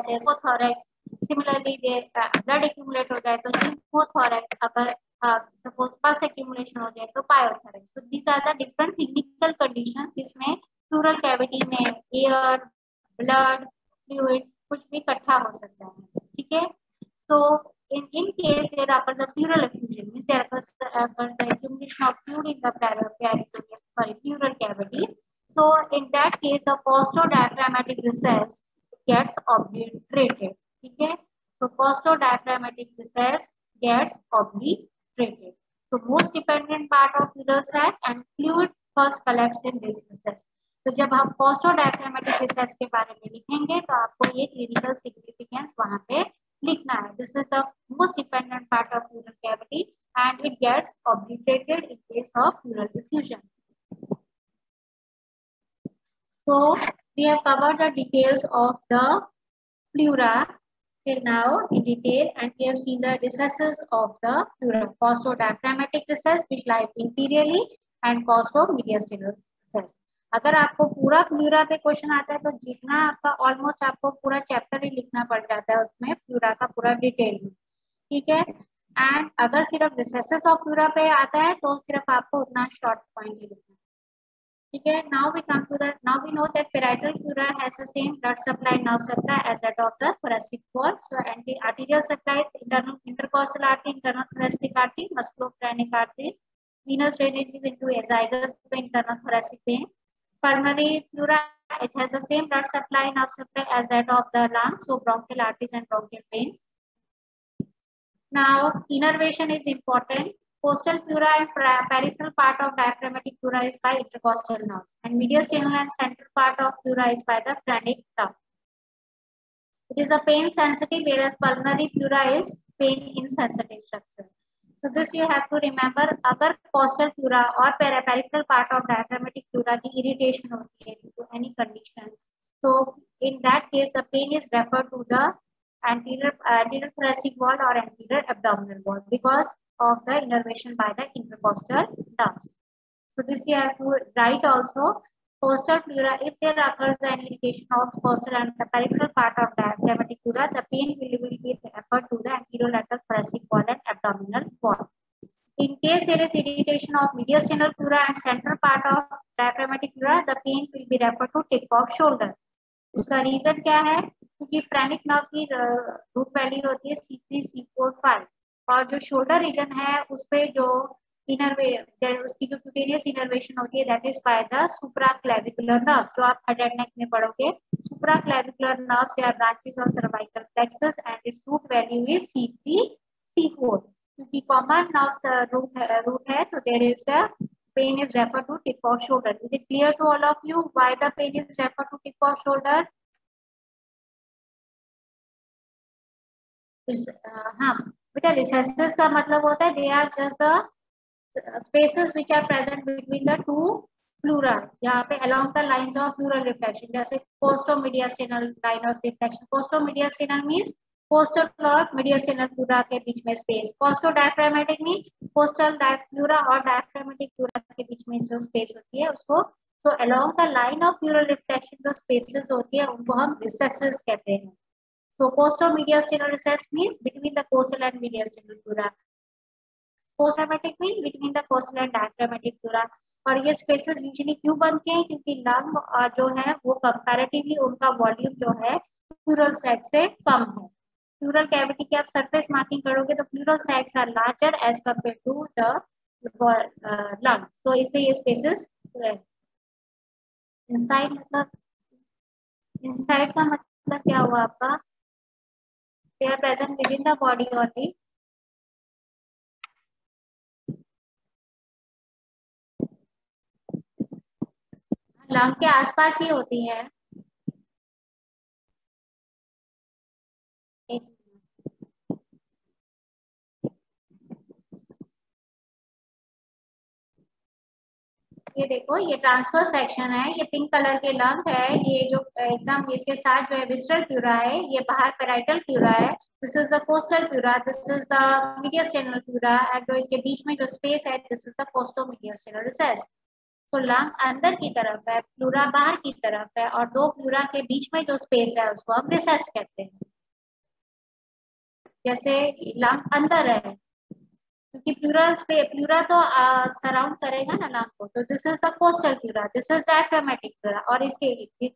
हिमोथोरैक्स. सिमिलरली ब्लड एक्यूमुलेट हो जाए तो हिमोथोरैक्स, अगर सपोज पस एक्यूमुलेशन हो जाए तो पायोथोरैक्स. so these are the different clinical conditions जिसमें प्लूरल कैविटी में एयर, ब्लड, फ्लूइड कुछ भी इकट्ठा हो सकता है. ठीक है, so in case there occurs a pleural effusion, means there occurs the accumulation of fluid in the pleural cavity. So in that case the costo-diaphragmatic recess gets obliterated. ठीक है, so costo-diaphragmatic recess gets obliterated. So most dependent part of pleural sac and fluid first collects in this recess. तो जब हम costo-diaphragmatic recess के बारे में लिखेंगे तो आपको ये clinical significance वहाँ पे लिखना है. This is the most dependent part of pleural cavity and it gets obliterated in case of pleural effusion. So we have covered the details of the pleura till now in detail, and we have seen the recesses of the pleura. Costo-diaphragmatic recess which lies inferiorly and costo-mediastinal recess. अगर आपको पूरा pleura पे question आता है तो जितना आपका almost आपको पूरा चैप्टर ही लिखना पड़ जाता है उसमें प्लूरा का पूरा डिटेल में. ठीक है, एंड अगर सिर्फ रिसेसेस ऑफ प्लूरा पे आता है तो सिर्फ आपको उतना शॉर्ट पॉइंट ही लिखना है. ठीक है, now we know that parietal pleura has the same blood supply, nerve supply as that of the thoracic wall. So and the arterial supply, internal intercostal artery, internal thoracic artery, musculophrenic artery, venous drainage is into azygous vein, internal thoracic vein. Pulmonary pleura, it has the same blood supply, nerve supply as that of the lung, so bronchial arteries and bronchial veins. Now, innervation is important. Costal pleura and peripheral part of diaphragmatic pleura is by intercostal nerves, and mediastinal and central part of pleura is by the phrenic nerve. It is a pain sensitive, whereas pulmonary pleura is pain insensitive structure. So this you have to remember. अगर costal pleura और peripheral part of diaphragmatic pleura की irritation होती है due to any condition, तो In that case, the pain is referred to the anterior thoracic wall or anterior abdominal wall because of the innervation by the intercostal nerves. So this you have to write also. Costal pleura, if there occurs an irritation of costal and the peripheral part of diaphragmatic pleura, the pain will be referred to the anterolateral thoracic wall and abdominal wall. In case there is irritation of mediastinal pleura and central part of diaphragmatic pleura, the pain will be referred to tip of shoulder. उसका reason क्या है? क्योंकि phrenic nerve की root value होती है C3, C4, 5 और जो shoulder region है उस पे जो उसकी जो क्यूटेनियस इनर्वेशन होती है that is by the supraclavicular nerve, जो आप हेड एंड नेक में पढ़ोगे. सुप्राक्लेविकुलर नर्व्स या branches of cervical plexus and its root value is C3, C4. क्योंकि कॉमन नर्व रूट है तो there is a pain is referred to tip of shoulder. Is it clear to all of you why the pain is referred to tip of shoulder? हाँ बेटा, recesses का मतलब होता है they are just the spaces which are present between the two pleura. यहाँ पे along the lines of pleural reflection, जैसे costo-mediastinal line of reflection. Costo-mediastinal means coastal और मीडियस्टिनल प्लूरा के बीच में स्पेस. कोस्टो डायफ्रागमेटिक में कोस्टल प्लूरा और डायफ्रागमेटिक प्लूरा के बीच में जो स्पेस होती है उसको, so along the line of pleural reflection जो स्पेसेस होती है उनको हम रिसेसेस कहते हैं. So costomediastinal recess means between the costal and mediastinal pleura. कोस्टोमेटिक mean between the costal and diaphragmatic pleura. और ये स्पेसेस यूजुअली क्यों बनते हैं? क्योंकि लंग जो है वो कंपैरेटिवली उनका वॉल्यूम जो है प्लूरल सैक से कम है. प्लूरल कैविटी की आप सरफेस मार्किंग करोगे तो pleural sacs are larger as compare to the lung, so इसलिए ये स्पेसेस इनसाइड. मतलब इनसाइड का मतलब क्या हुआ आपका? They are present within the body only. Lung के आसपास ही होती है. एक ये देखो, ये ट्रांसफर सेक्शन है, ये पिंक कलर के लंग है, ये जो एकदम इसके साथ जो है विस्ट्रल प्लूरा है, ये बाहर पेराइटल प्लूरा है. This is the costal pleura, this is the mediastinal pleura and जो इसके बीच में जो स्पेस है this is the costomediastinal recess. तो लंग अंदर की तरफ है, प्लूरा बाहर की तरफ है और दो प्लूरा के बीच में जो स्पेस है उसको हम रिसेस कहते हैं. जैसे लंग अंदर है क्योंकि प्लूरा तो सराउंड करेगा ना लंग को, तो this is the costal pleura, this is diaphragmatic pleura और इसके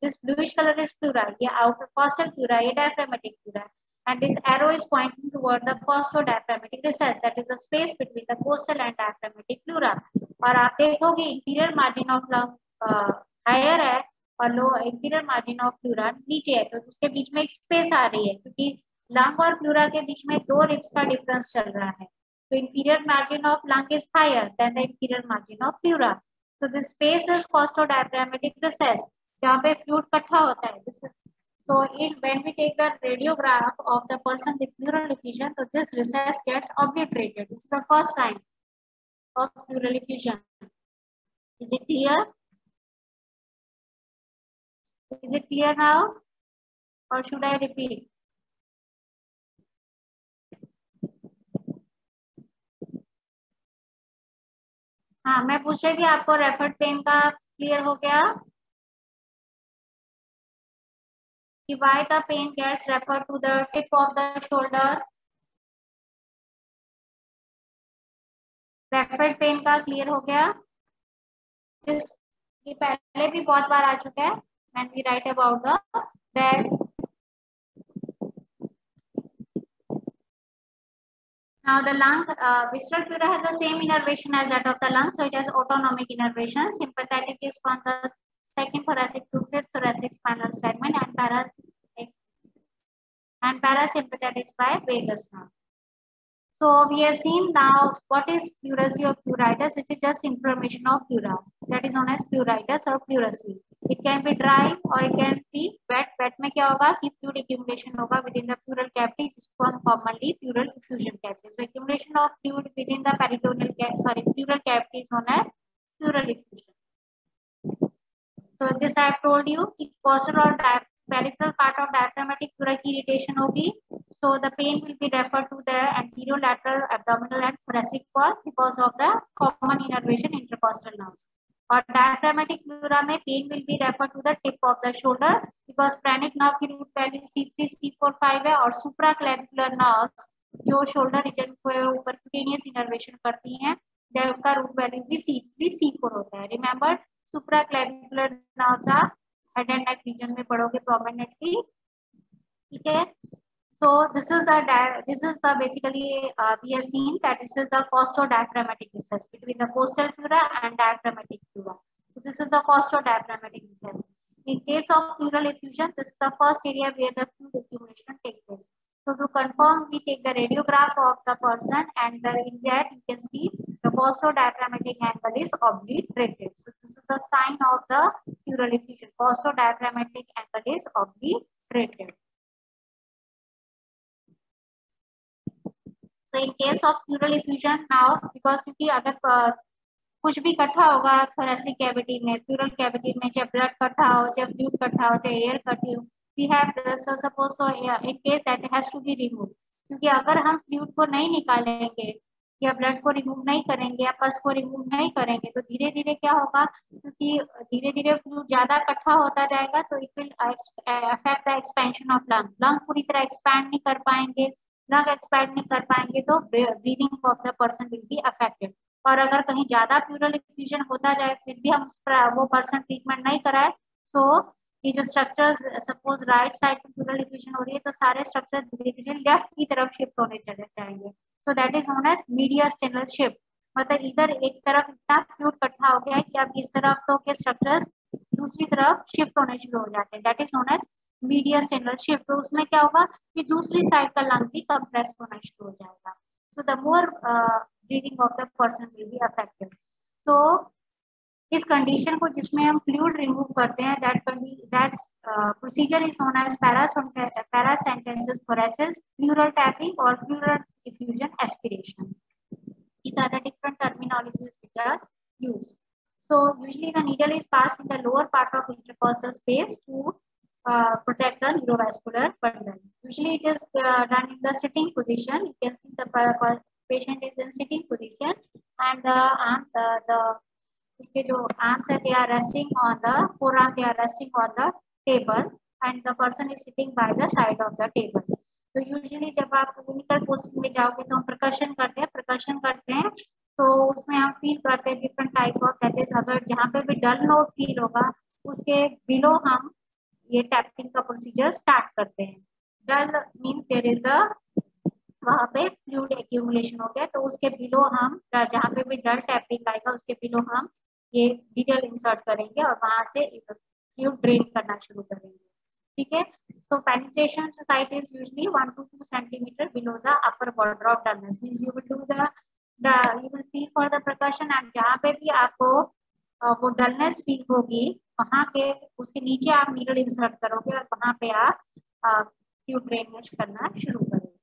this bluish colour is pleura, ये आउटर कोस्टल प्लूरा, ये diaphragmatic pleura. and this arrow is pointing toward the costo-diaphragmatic recess, that is the space between the coastal and diaphragmatic pleura. और आप देखोगे interior margin of lung higher है और low interior margin of pleura नीचे है, तो उसके बीच में एक स्पेस आ रही है क्योंकि लंग और प्लूरा के बीच में 2 रिब्स का डिफरेंस चल रहा है. So inferior margin of lung is higher than the inferior margin of pleura. So this space is costodiaphragmatic recess, जहाँ पे fluid इकट्ठा होता है. So when we take the radiograph of the person with pleural effusion, so this recess gets obliterated. This is the first sign of pleural effusion. Is it clear? Is it clear now, or should I repeat? हाँ, मैं पूछ रही थी आपको referred pain का clear हो गया कि why the pain gets referred to the tip of the shoulder. Referred pain का क्लियर हो गया. ये पहले भी बहुत बार आ चुका है. when we write about that now the lung visceral pleura has the same innervation as that of the lung, so it has autonomic innervation. Sympathetic is from the second thoracic to fifth thoracic spinal segment and parasympathetic by vagus nerve. So we have seen now what is pleurisy or pleuritis. It is just inflammation of pleura, that is known as pleuritis or pleurisy. It can be dry or it can be wet. Wet में क्या होगा कि fluid accumulation होगा within the pleural cavity, जिसको हम commonly pleural effusion कहते हैं. So accumulation of fluid within the pleural cavity is known as pleural effusion. So this I have told you कि costal और peripheral part of diaphragmatic pleura की irritation होगी, so the pain will be referred to the anterolateral abdominal and thoracic wall because of the common innervation intercostal nerves. और diaphragmatic pleura में pain will be referred to the tip of the shoulder because phrenic nerve की root value C3, C4, 5 है और supraclavicular nerves जो shoulder region को ऊपर cutaneous innervation करती हैं, उनका root value भी C3, C4 होता है. Remember supraclavicular nerves are head and neck region में पढ़ोगे prominently. ठीक है. So this is the basically we have seen that this is the costodiaphragmatic recess between the costal pleura and diaphragmatic pleura. So this is the costodiaphragmatic recess. In case of pleural effusion, this is the first area where the fluid accumulation takes place. So to confirm, we take the radiograph of the person, and in that you can see the costodiaphragmatic angle is obliterated. So this is the sign of the pleural effusion. Costodiaphragmatic angle is obliterated. So in case of pleural effusion now, because क्योंकि अगर कुछ भी इकट्ठा होगा thoracic cavity में, pleural cavity में, चाहे blood इकट्ठा हो, चाहे fluid इकट्ठा हो, चाहे air इकट्ठी हो, we have suppose so in case that has to be removed. क्योंकि अगर हम fluid को नहीं निकालेंगे या blood को remove नहीं करेंगे या पस को remove नहीं करेंगे तो धीरे धीरे क्या होगा, क्योंकि धीरे धीरे fluid ज्यादा इकट्ठा होता जाएगा तो it will affect the expansion of lungs. Lung पूरी तरह expand नहीं कर पाएंगे, लंग एक्सपैंड नहीं कर पाएंगे तो breathing of the person will be affected. और अगर कहीं ज्यादा प्लूरल इफ्यूजन होता जाए फिर भी हम वो पर्सन ट्रीटमेंट नहीं कराए तो ये जो स्ट्रक्चर्स सपोज राइट साइड में प्लूरल इफ्यूजन हो रही है तो सारे स्ट्रक्चर धीरे धीरे लेफ्ट की तरफ शिफ्ट होने चले जाएंगे. So that is known as mediastinal shift. मतलब इधर एक तरफ इतना फ्लूइड इकट्ठा हो गया है कि अब इस तरफ तो के स्ट्रक्चर्स दूसरी तरफ शिफ्ट होने शुरू हो जाते हैं. That is known as mediastinal shift. तो उसमें क्या होगा कि दूसरी साइड का लंग भी कंप्रेस होना शुरू हो जाएगा. So the more breathing of the person will be affected. So इस कंडीशन को जिसमें हम फ्लूइड रिमूव करते हैं that procedure is known as paracentesis thoracis, pleural tapping और pleural effusion aspiration. These are the different terminologies which are used. So usually the needle is passed in the lower part of intercostal space to protect the neurovascular bundle. Usually it is done in the sitting position. You can see the patient is in sitting position and the उसके जो arms है they are resting on the forearm, they are resting on the table and the person is sitting by the side of the table. तो usually जब आप clinical posting में जाओगे तो हम प्रकर्शन करते हैं तो उसमें हम फील करते हैं different type of that is. अगर जहाँ पे भी डल नोट फील होगा उसके बिलो हम ये टैपिंग का प्रोसीजर स्टार्ट करते हैं. डल मीन्स देयर इज अ वहाँ पे फ्लूइड एक्यूमुलेशन हो गया तो उसके बिलो हम जहाँ पे भी डल टैपिंग आएगा उसके बिलो हम ये नीडल इंसर्ट करेंगे और वहां से फ्लूइड ड्रेन करना शुरू करेंगे. ठीक है. So penetration site is usually 1 to 2 centimeter below the upper border of dullness. Means you will do you will feel for the percussion and जहाँ पे भी आपको वो dullness feel होगी वहाँ के उसके नीचे आप needle insert करोगे और वहाँ पे आप fluid drainage करना शुरू करोगे.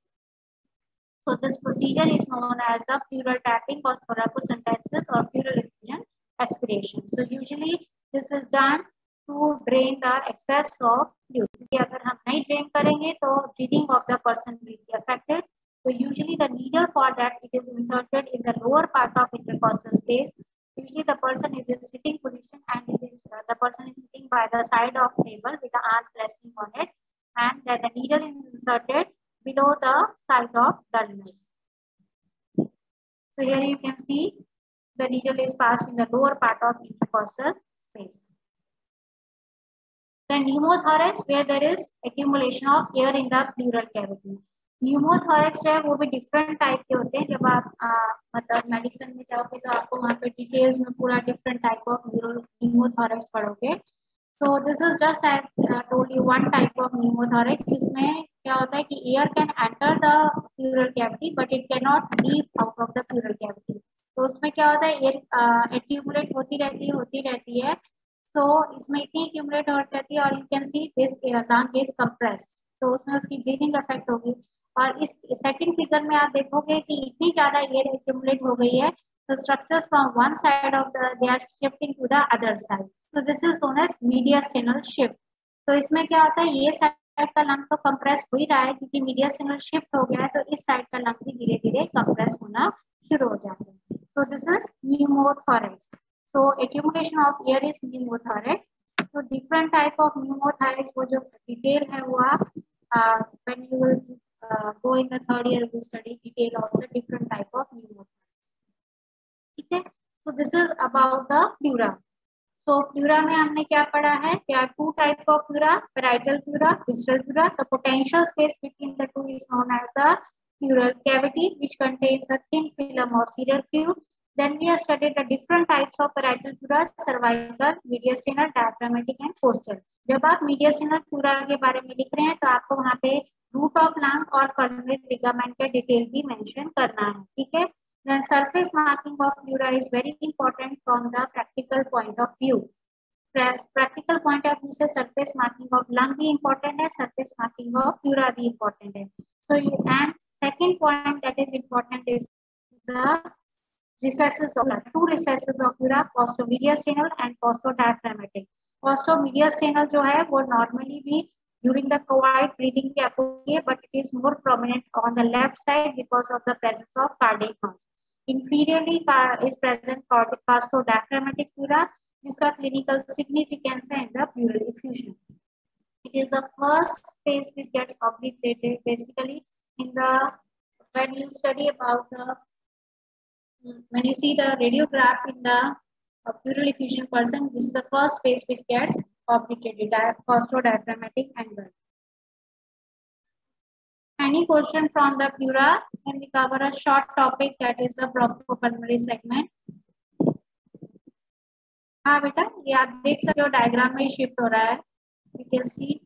So this procedure is known as the pleural tapping or thoracocentesis or pleural effusion aspiration. So usually this is done to drain the excess of fluid. क्योंकि अगर हम नहीं drain करेंगे तो breathing of the person will be affected. So usually the needle for that it is inserted in the lower part of intercostal space. Usually the person is in sitting position and the person is sitting by the side of table with the arms resting on it, and that the needle is inserted below the site of dullness. So here you can see the needle is passed in the lower part of intercostal space. The pneumothorax where there is accumulation of air in the pleural cavity. Pneumothorax जो है वो भी different type के होते हैं. जब आप मतलब मेडिसिन में जाओगे तो आपको वहाँ पे डिटेल्स में पूरा different type of pneumothorax पढ़ोगे. So this is just I told you one type of pneumothorax जिसमें क्या होता है कि air can enter the pleural cavity but it cannot leave out of the pleural cavity. तो उसमें क्या होता है air accumulate होती रहती है. So इसमें इतनी accumulate हो जाती है और you can see this lung is compressed. तो उसमें उसकी breathing effect होगी. और इस second figure में आप देखोगे कि इतनी ज़्यादा air accumulate हो गई है. So structures from one side of they are shifting to the other side. So this is known as mediastinal shift. तो इसमें क्या होता है, ये साइड का लंग तो कंप्रेस हो ही रहा है क्योंकि मीडियस्टिनल शिफ्ट हो गया है, तो इस साइड का लंग भी धीरे धीरे कंप्रेस होना शुरू हो जाते हैं. सो this is pneumothorax. So accumulation of air is pneumothorax. So different type of pneumothorax, वो जो डिटेल है वो आप when you will go in the third year you study detail of the different type of pneumothorax. ठीक है. So this is about the pleura. So pleura में हमने क्या पढ़ा है? There are two types of pleura: parietal pleura, visceral pleura. The potential space between the two is known as the pleural cavity, which contains a thin film or serial fluid. Then we have studied the different types of parietal pleura: cervical, mediastinal, diaphragmatic and costal. जब आप mediastinal pleura के बारे में लिख रहे हैं तो आपको वहाँ पे root of lung और coronary ligament का डिटेल भी मेंशन करना है. ठीक है. Then surface marking of pleura is very important from the practical point of view. Practical point of view से surface marking of lung भी important है, surface marking of pleura भी important है. So and second point that is important is the recesses of two recesses of pleura, costo-mediastinal and costo-diaphragmatic. Costo-mediastinal जो है वो normally भी during the quiet breathing भी आपको है, but it is more prominent on the left side because of the presence of cardiac noise. Inferiorly is present costo-diaphragmatic pleura, जिसका clinical significance है in the pleural effusion. It is the first space which gets obliterated basically in the when you study about the when you see the radiograph in the pleural effusion person, this is the first space which gets obliterated, costo-diaphragmatic angle. Any question from the pleura? Can we cover a short topic that is the bronchopulmonary segment? हाँ बेटा, ये आप देख सकते हो diagram में shift हो रहा है. You can see.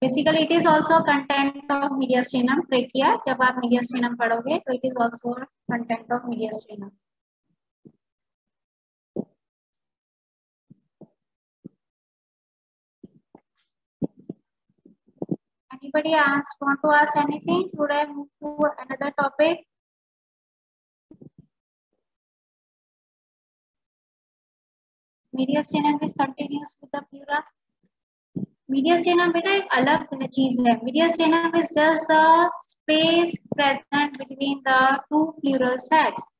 Basically, it is also content of mediastinum trachea. जब आप mediastinum पढ़ोगे, तो it is also content of mediastinum. Anybody want to ask anything? Should I move to another topic? Mediastinum is continuous with the pleura. Mediastinum बेटा एक अलग चीज है. Mediastinum is just the space present between the two pleural sacs.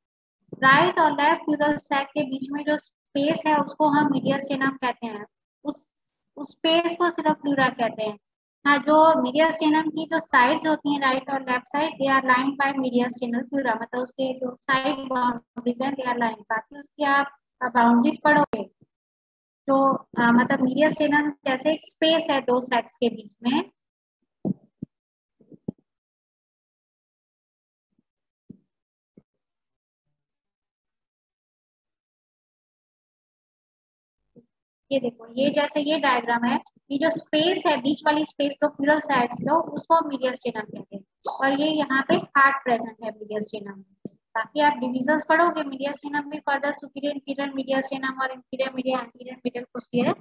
Right और left pleural sac के बीच में जो space है उसको हम मीडियस्टेनम कहते हैं. उस स्पेस को सिर्फ प्लूरा कहते हैं. हाँ, जो मीडियस्टेनम की जो साइड्स होती हैं राइट और left side, they are lined by mediastinal pleura. मतलब उसके जो साइड बाउंड्रीज हैं दे आर लाइंड. बाकी उसकी आप बाउंड्रीज पढ़ोगे तो मतलब मीडियस्टेनम जैसे एक स्पेस है दो सैक्स के बीच में. ये देखो, ये जैसे ये डायग्राम है, ये जो स्पेस है बीच वाली स्पेस तो प्लूरल साइड्स लो उसको मीडियस्टेनम कहते हैं. और ये यहाँ पे हार्ट प्रेजेंट है मीडियस्टेनम में. बाकी आप डिविजन्स पढ़ोगे मीडियस्टेनम में, फर्दर सुपीरियर इंफीरियर मीडियस्टेनम और inferior media anterior middle posterior.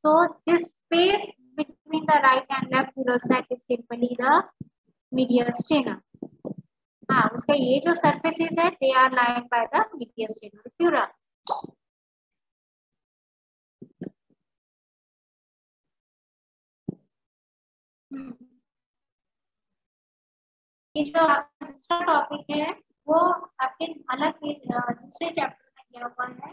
So this space between the right and left pleural sac is simply the mediastinum. हाँ, उसका ये जो सरफेसेस है they are lined by the mediastinal pleura. ये जो दूसरा topic है वो आपके अलग दूसरे चैप्टर में दिया हुआ है,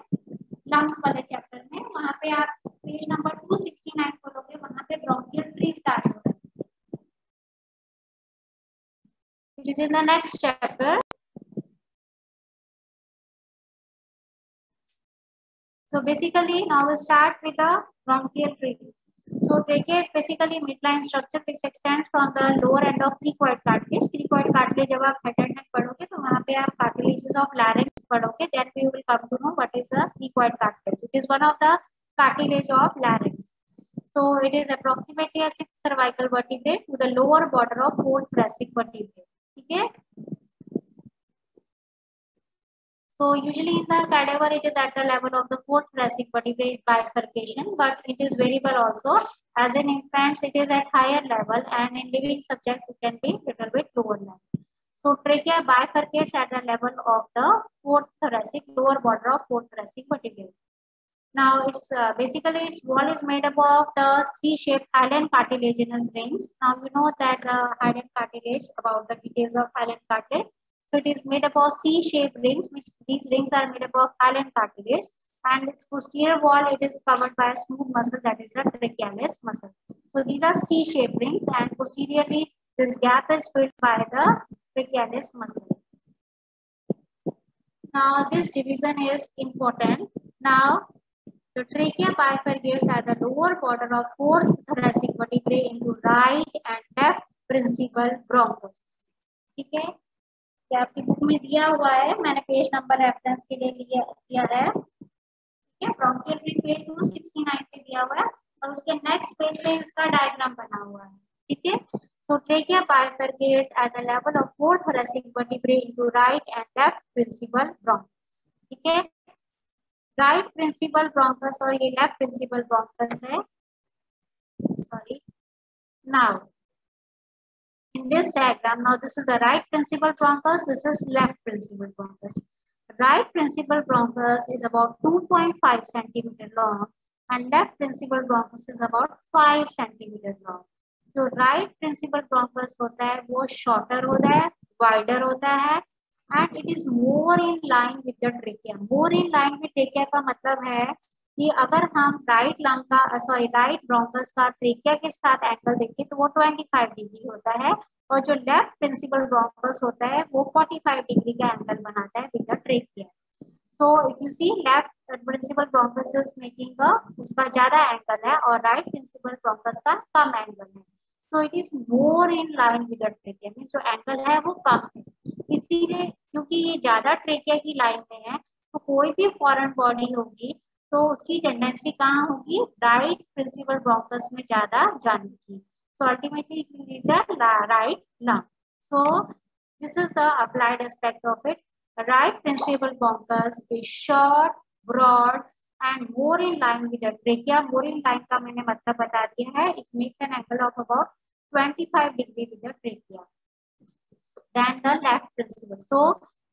लंग्स वाले चैप्टर में. वहाँ पे आप पेज नंबर 269 खोलोगे, वहाँ पे ब्रोंकियल ट्री स्टार्ट होगा. It is in the next chapter. So basically now we start with the bronchial trachea. So trachea is basically midline structure which extends from the lower end of cricoid cartilage. Cricoid cartilage जब आप head and neck पढ़ोगे तो वहाँ पे आप cartilages of larynx पढ़ोगे. Then we will come to know what is the cricoid cartilage. It is one of the cartilage of larynx. So it is approximately a 6th cervical vertebrae to the lower border of 4th thoracic vertebrae. ठीक है. So usually in the cadaver it is at the level of the 4th thoracic vertebrae bifurcation, but it is variable also. As in infants it is at higher level, and in living subjects it can be little bit lower level. So trachea bifurcates at the level of the 4th thoracic, lower border of 4th thoracic vertebrae. Now it's basically its wall is made up of the C-shaped hyaline cartilaginous rings. Now you know that hyaline cartilage, about the details of hyaline cartilage. So it is made up of C-shaped rings, which these rings are made up of hyaline cartilage, and its posterior wall it is covered by a smooth muscle that is the trachealis muscle. So these are C-shaped rings, and posteriorly this gap is filled by the trachealis muscle. Now this division is important. Now the trachea bifurcates at the lower border of fourth thoracic vertebrae into right and left principal bronchus. ठीक है, ये आपकी book में दिया हुआ है, मैंने page number reference के लिए लिया है. ठीक है, ब्रोंकियल रिंग पेज 269 पे दिया हुआ है और उसके नेक्स्ट पेज पे उसका डायग्राम बना हुआ है. ठीक है, so trachea bifurcates at the level of fourth thoracic vertebrae into right and left principal bronchus. ठीक है, राइट प्रिंसिपल ब्रोंकस और ये लेफ्ट प्रिंसिपल ब्रोंकस है. Sorry, now in this diagram, now this is the right principal bronchus, this is left principal bronchus. Right principal bronchus is about 2.5 centimetre long and left principal bronchus is about 5 centimetre long. जो right principal bronchus होता है वो shorter होता है, wider होता है, and it is more in line with the trachea. More in line with trachea का मतलब है कि अगर हम राइट लंग का राइट ब्रोंकस का ट्रेकिया के साथ एंगल देखें तो वो 25 डिग्री होता है, और जो लेफ्ट प्रिंसिपल ब्रोंकस होता है वो 45 डिग्री का एंगल बनाता है with the trachea. So if you see left principal bronchus is making उसका ज्यादा एंगल है और राइट प्रिंसिपल ब्रोंकस का कम एंगल है. So it is more in line with the trachea, means जो एंगल है वो कम है. इसीलिए क्योंकि ये ज्यादा ट्रेकिया की लाइन में है तो कोई भी फॉरेन बॉडी होगी तो उसकी टेंडेंसी कहाँ होगी, राइट प्रिंसिपल ब्रोंकस में ज्यादा जाने की. So ultimately it will reach right lung. So this is the applied aspect of it. Right principal bronchus is short, broad and more in line with the trachea. More in line का मैंने मतलब बता दिया है. It makes an angle of about 25 degree with the trachea than the left principal. So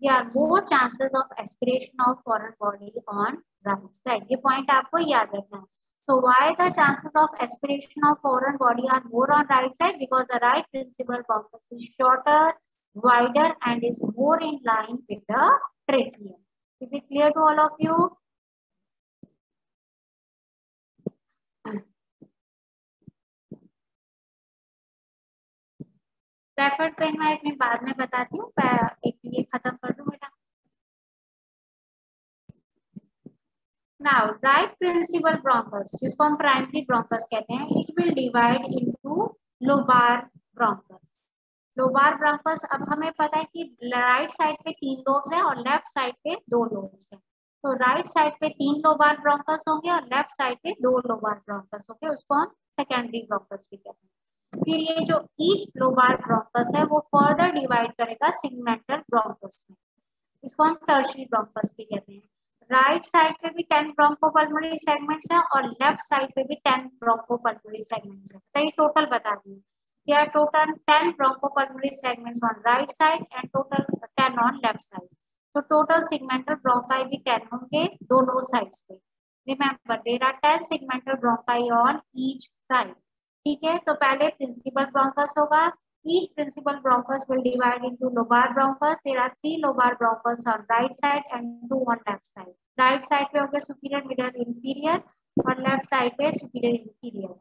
there are more chances of aspiration of foreign body on right side. ये point आपको याद रखना है. So why the chances of aspiration of foreign body are more on right side? Because the right principal bronchus is shorter, wider, and is more in line with the trachea. Is it clear to all of you? Referred pain मैं बाद में बताती हूँ, एक ये खत्म कर दूं बेटा. नाउ राइट प्रिंसिपल ब्रोंकस, जिसको हम प्राइमरी ब्रोंकस कहते हैं, it will divide into lobar bronchus. Lobar bronchus, अब हमें पता है कि राइट साइड पे 3 लोब्स हैं और लेफ्ट साइड पे 2 लोब्स हैं. तो राइट साइड पे 3 लोबार ब्रोंकस होंगे और लेफ्ट साइड पे 2 लोबार ब्रोंकस होंगे, उसको हम सेकेंडरी ब्रोंकस भी कहते हैं. फिर ये जो ईच लोबार ब्रोंकस है वो फर्दर डिवाइड करेगा सिगमेंटल ब्रोंकस में, इसको हम टर्शियरी ब्रोंकस भी कहते हैं. राइट साइड पे भी 10 ब्रोंकोपल्मोनरी सेगमेंट्स हैं और लेफ्ट साइड पे भी 10 ब्रोंकोपल्मोनरी सेगमेंट्स हैं. तो ये टोटल बता दिए. There are total 10 bronchopulmonary segments on right side and total 10 on left side. So total segmental bronchi भी 10 होंगे दोनों sides पे. Remember there are 10 segmental bronchi on each side. ठीक है, तो पहले principal bronchus होगा. Each principal bronchus will divide into lobar bronchus. There are 3 lobar bronchus on right side and 2 on left side. Right side पे होंगे superior, middle, inferior और left side पे superior, inferior.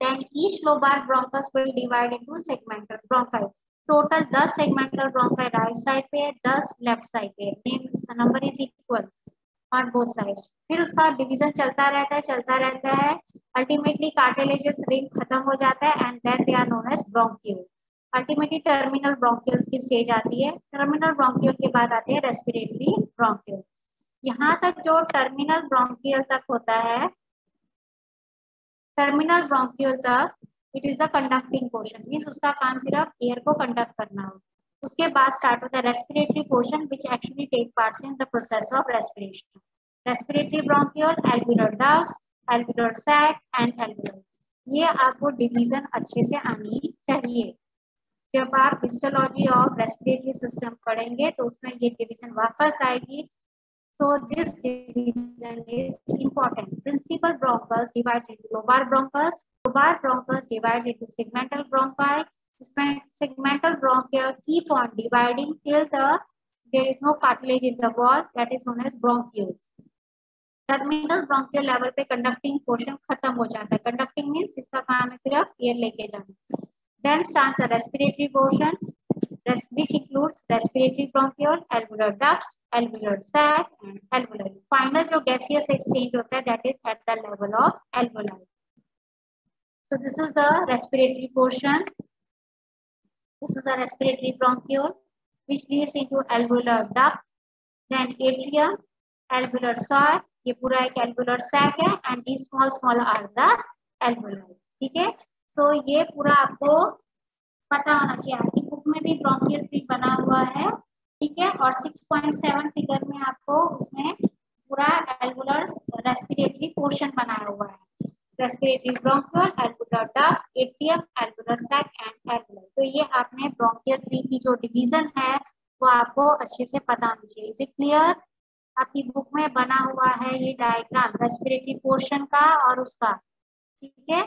Then each lobar bronchus will divide into segmental bronchi. Total 10 segmental bronchi right side पे है, 10 left side पे है. Name number is equal on both sides. फिर उसका division चलता रहता है. Ultimately cartilaginous ring खत्म हो जाता है and then they are known as bronchiole. Ultimately terminal bronchioles की stage आती है. Terminal bronchiole के बाद आते हैं respiratory bronchiole. यहाँ तक जो terminal bronchiole तक होता है, टर्मिनल ब्रोंकियल तक, it is the conducting portion, means उसका काम सिर्फ एयर को कंडक्ट करना हो. उसके बाद स्टार्ट होता है respiratory portion which actually take part in the process of respiration. Respiratory bronchial, alveolar ducts, alveolar sac and alveoli. ये आपको डिवीजन अच्छे से आनी चाहिए. जब आप हिस्टोलॉजी ऑफ रेस्पिरेटरी सिस्टम पढ़ेंगे तो उसमें ये डिवीजन वापस आएगी. So this division is important. Principal bronchus divides into lobar bronchus. Lobar bronchus divides into segmental bronchi. Segmental bronchi keep on dividing till there is no cartilage in the wall, that is known as bronchioles. Terminal bronchial level पे conducting portion खत्म हो जाता है. Conducting means इसका काम है सिर्फ air लेके जाना. Then starts the respiratory portion which includes respiratory bronchiole, alveolar ducts, alveolar sac and alveoli. Final जो gaseous exchange होता है that is at the level of alveoli. So this is the respiratory portion. This is the respiratory bronchiole which leads into alveolar duct, then atrium, alveolar sac. ये पूरा एक alveolar sac है and these small are the alveoli. ठीक है. So ये पूरा आपको पता होना चाहिए. आपकी बुक में भी ब्रोंकियल ट्री बना हुआ है. ठीक है. और 6.7 फिगर में आपको उसमें पूरा एल्वुलर रेस्पिरेटरी पोर्शन बनाया हुआ है. Respiratory bronchial, alveolar duct, atrium, alveolar sac and alveolar. तो ये आपने ब्रोंकियल ट्री की जो डिवीजन है वो आपको अच्छे से पता होना चाहिए. Is it clear? आपकी बुक में बना हुआ है ये डायग्राम रेस्पिरेटरी पोर्शन का और उसका. ठीक है.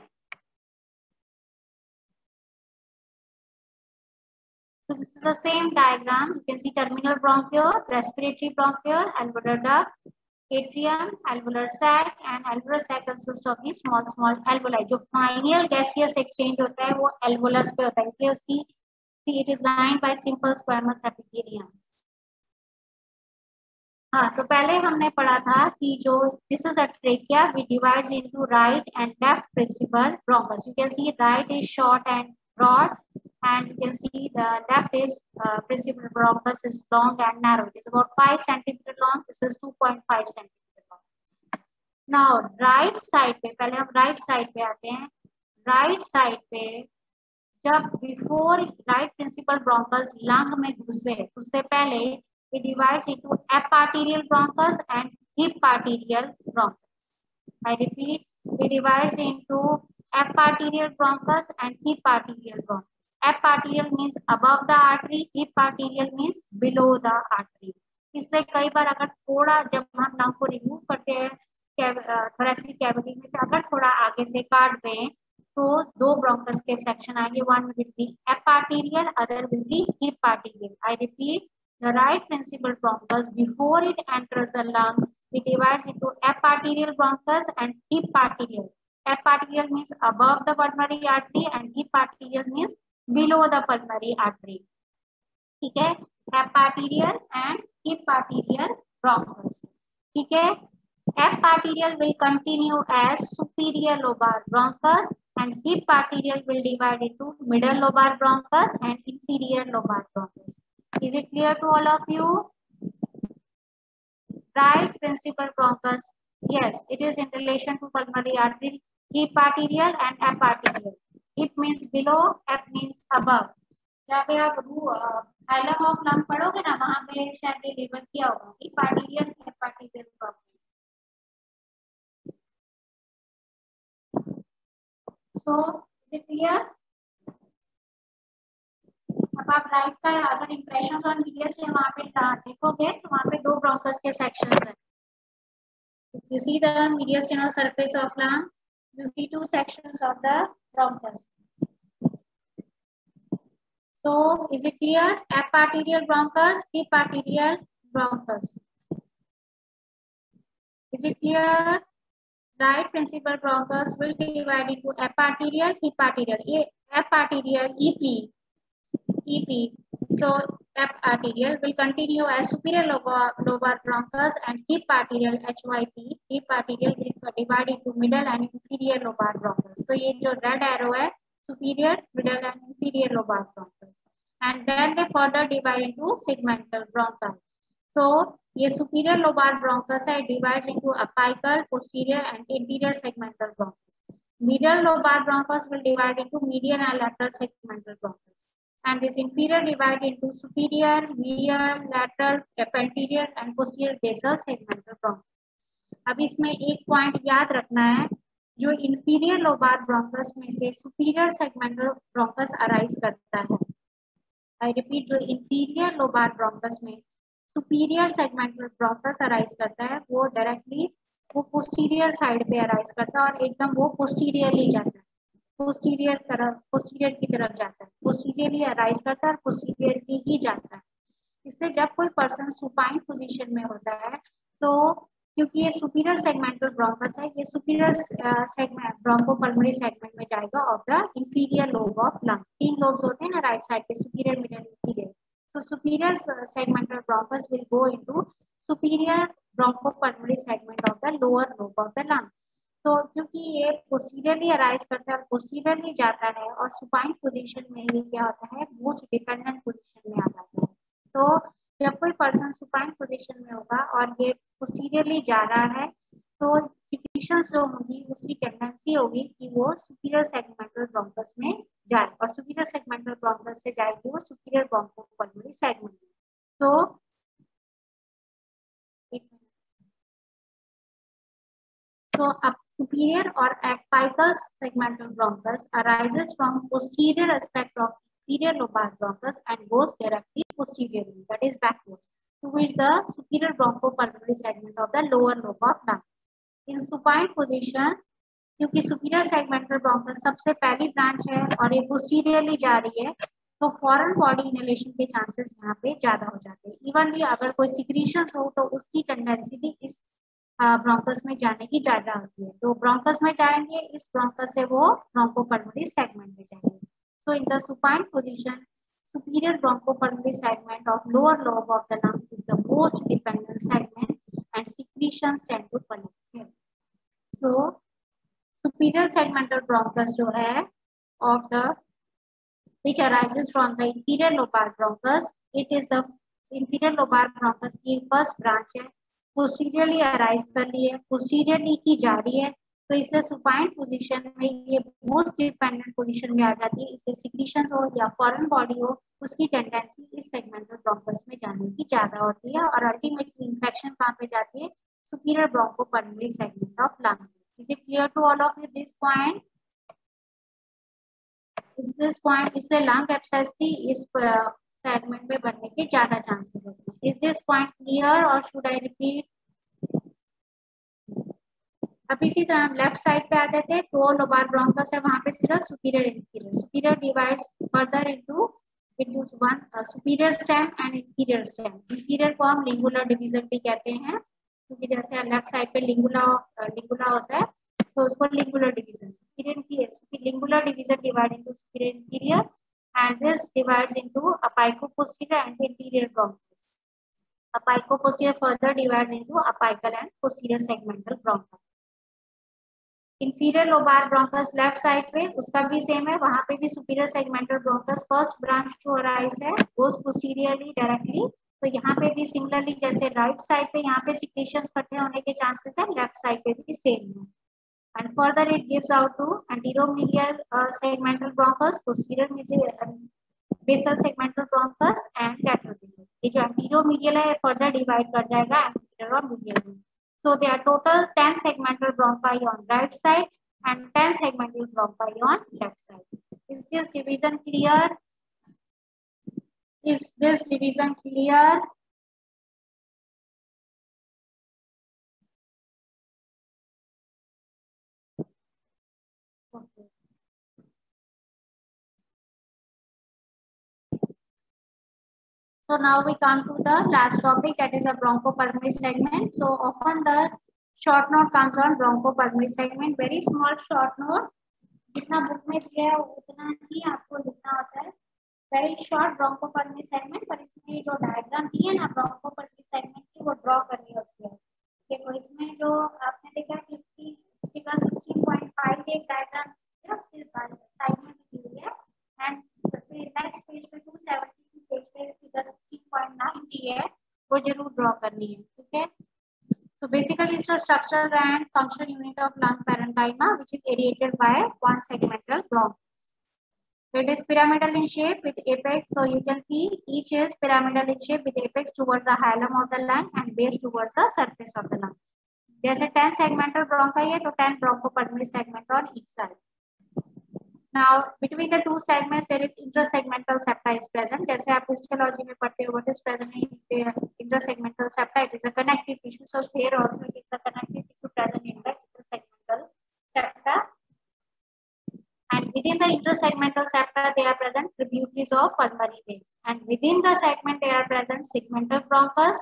So this is the same diagram. You can see terminal bronchiole, respiratory bronchiole, alveolar duct, atrium, alveolar sac, and alveolar sac consists of these small alveoli. जो final gaseous exchange होता है वो alveolus पे होता है. इसलिए उसकी it is lined by simple squamous epithelium. हाँ, तो पहले हमने पढ़ा था कि जो this is a trachea which divides into right and left principal bronchus. You can see right is short and broad, and you can see the left is principal bronchus is long and narrow. It is about 5 centimeter long. This is 2.5 centimeter long. Now right side पे पहले हम right side पे आते हैं. Right side पे जब before right principal bronchus lung में घुसे उससे पहले it divides into eparterial bronchus and hiparterial bronchus. I repeat, it divides into eparterial bronchus and hiparterial bronchus. Eparterial means above the artery, hiparterial means below the artery. इसलिए कई बार अगर थोड़ा जब हम लंग को रिमूव करते हैं thoracic cavity में से अगर थोड़ा आगे से काट दें तो दो ब्रोंकस के सेक्शन आएंगे. One will be eparterial, other will be hiparterial. I repeat, the right principal bronchus before it enters the lung, it divides into eparterial bronchus and hiparterial. Eparterial means above the pulmonary artery and hiparterial means below the pulmonary artery. ठीक है. Eparterial and hiparterial bronchus. ठीक है. Eparterial will continue as superior lobar bronchus and hiparterial will divide into middle lobar bronchus and inferior lobar bronchus. Is it clear to all of you? Right principal bronchus. Yes, it is in relation to pulmonary artery. Hiparterial and eparterial. Hip means below, ep means above. जहाँ पे आप hilum of lung पढ़ोगे ना वहाँ पे शायद deliver किया होगा हिपार्टीरियल एपार्टीरियल bronchus. So is it clear? अब आप राइट का अगर इंप्रेशंस ऑन मीडियस से वहाँ पे देखोगे तो वहाँ पे दो ब्रोंकस के सेक्शंस हैं. You see the mediastinal surface of lung. You see two sections of the bronchus. So is it clear? Eparterial bronchus, hiparterial bronchus. Is it clear? Right principal bronchus will divide into eparterial, hiparterial. Eparterial, EP. So eparterial will continue as superior lobar bronchus and hiparterial, HYP. Hiparterial will divide into middle and inferior lobar bronchus. So ये जो red arrow है superior, middle and inferior lobar bronchus. And then they further divide into segmental bronchi. So ये superior lobar bronchus है divides into apical, posterior and anterior segmental bronchus. Middle lobar bronchus will divide into medial and lateral segmental bronchus. And this inferior divide into superior, medial, lateral, anterior and posterior basal segmental bronchus. अब इसमें एक point याद रखना है, जो inferior lobar bronchus में से superior segmental bronchus arise करता है. I repeat, जो inferior lobar bronchus में सुपीरियर सेगमेंटल ब्रोंकस अराइज करता है, वो डायरेक्टली वो पोस्टीरियर साइड पे अराइज करता है और एकदम वो पोस्टीरियरली जाता है, पोस्टीरियर की तरफ जाता है, पोस्टीरियरली अराइज करता है और पोस्टीरियरली ही जाता है। इसलिए जब कोई पर्सन सुपाइन पोजीशन में होता है तो क्योंकि ये सुपीरियर सेगमेंटल ब्रोंकस है, ये सुपीरियर सेगमेंट ब्रोंकोपल्मोनरी सेगमेंट में जाएगा of the inferior lobe of lung. 3 lobes होते हैं ना राइट साइड पे, superior, middle, inferior. So superior segmental bronchus will go into superior bronchopulmonary segment of the lower lobe of the lung. तो क्योंकि ये posteriorly arise करता है और पोस्टीरियरली जाता है और सुपाइन पोजीशन में ही क्या होता है, मोस्ट डिपेंडेंट पोजीशन में आ जाता है। तो जब कोई पर्सन सुपाइन पोजीशन में होगा और ये पोस्टीरियरली जा रहा है तो सिक्रीशंस जो होगी उसकी टेंडेंसी होगी कि वो सुपीरियर सेगमेंटल ब्रोंकस में जाए और सुपीरियर सेगमेंटल ब्रोंकस से जाएगी वो सुपीरियर ब्रोंकोपल्मोनरी सेगमेंट में। तो अब superior or apical segmental bronchus arises from posterior aspect of inferior lobar bronchus and goes directly posteriorly, that is backwards, towards the superior bronchopulmonary segment of the lower lobe of lung. In supine position, क्योंकि superior segmental bronchus सबसे पहली branch है और ये posteriorly जा रही है तो फॉरेन बॉडी इनहेलेशन के चांसेस यहाँ पे ज्यादा हो जाते हैं। इवनली अगर कोई सिक्रीशंस हो तो उसकी टेंडेंसी भी इस ब्रोंकस में जाने की ज्यादा होती है। तो ब्रोंकस में जाएंगे, इस ब्रोंकस से वो ब्रोंकोपल्मोनरी सेगमेंट में जाएंगे। So in the supine position superior bronchopulmonary segment of lower lobe of the lung is the most dependent segment and secretions tend to collect here. So superior segmental bronchus जो है of the which arises from the inferior lobar bronchus, it is the inferior lobar bronchus की first branch है, posteriorly arise कर रही है, posteriorly की जा रही है, तो इसलिए सुपाइन पोजीशन में ये मोस्ट डिपेंडेंट पोजीशन में आ जाती है। इसलिए सिक्रीशंस हो या फॉरेन बॉडी हो उसकी टेंडेंसी इस सेगमेंटल ब्रोंकस में जाने की ज्यादा होती है और अल्टीमेटली इन्फेक्शन कहाँ पे जाती है, superior bronchopulmonary segment of lung. Is it clear to all of you this point? This point, इसलिए लंग एब्सेस भी इस सेगमेंट में बनने के ज्यादा चांसेस होते हैं। इज दिस पॉइंट क्लियर और शुड आई रिपीट? अब इसी तरह हम लेफ्ट साइड पे आते थे, दो लोबार ब्रोंकस है, वहां पे सिर्फ superior inferior, superior divides further into one superior stem and inferior stem. Inferior को हम लिंगुलर डिवीजन भी कहते हैं क्योंकि जैसे लेफ्ट साइड पे लिंगुला होता है तो उसको lingular division, superior lingular division divide into superior inferior and this divides into apicoposterior and anterior bronchus. Apicoposterior further divides into apical and posterior segmental bronchus. Inferior lobar bronchus left side पे उसका भी same है, वहां पे भी superior segmental bronchus first branch to arise है, goes posteriorly directly. तो यहाँ पे भी सिमिलरली जैसे राइट साइड पे यहाँ पे सिक्रीशंस इकट्ठे होने के चांसेस है, लेफ्ट साइड पे भी सेम है। And further it gives out to anteromedial segmental bronchus, posterior basal segmental bronchus and lateral. ये जो एंटीरोमीडियल है फर्दर डिवाइड कर जाएगा एंटीरियर और मीडियल में। So there are total 10 segmental bronchi on right side and 10 segmental bronchi on left side. Is this division clear? Is this division clear? Okay. So now we come to the last topic, that is a bronchopulmonary segment. So often the short note comes on bronchopulmonary segment, very small short note. जितना book में दिया है उतना ही आपको लिखना होता है, very short bronchopulmonary segment. पर इसमें जो डायग्राम दिए ना ब्रोंकोपल्मोनरी सेगमेंट की वो ड्रॉ करनी होती है। देखो इसमें जो आपने देखा कि फिगर 16.5 एक डायग्राम है, उसके साइड में दी हुई है एंड नेक्स्ट पेज पे 270 पेज पे फिगर 16.9 दी है, वो जरूर ड्रॉ करनी है, ठीक है। So basically it's a structural and functional unit of lung parenchyma which is aerated by one segmental bronchus. It is pyramidal in shape with apex, so you can see each is pyramidal in shape with apex towards the hilum of the lung and base towards the surface of the lung. जैसे 10 segmental bronchi है तो 10 bronchopulmonary segment on each side. Now, between the two segments, there is intersegmental septa is present. जैसे आप histology में पढ़ते हो, what is present in the intersegmental septa? It is a connective tissue. So here also it is a connective tissue present in the intersegmental septa. And within the intersegmental septa, there are present tributaries of pulmonary veins. And within the segment, there are present segmental bronchus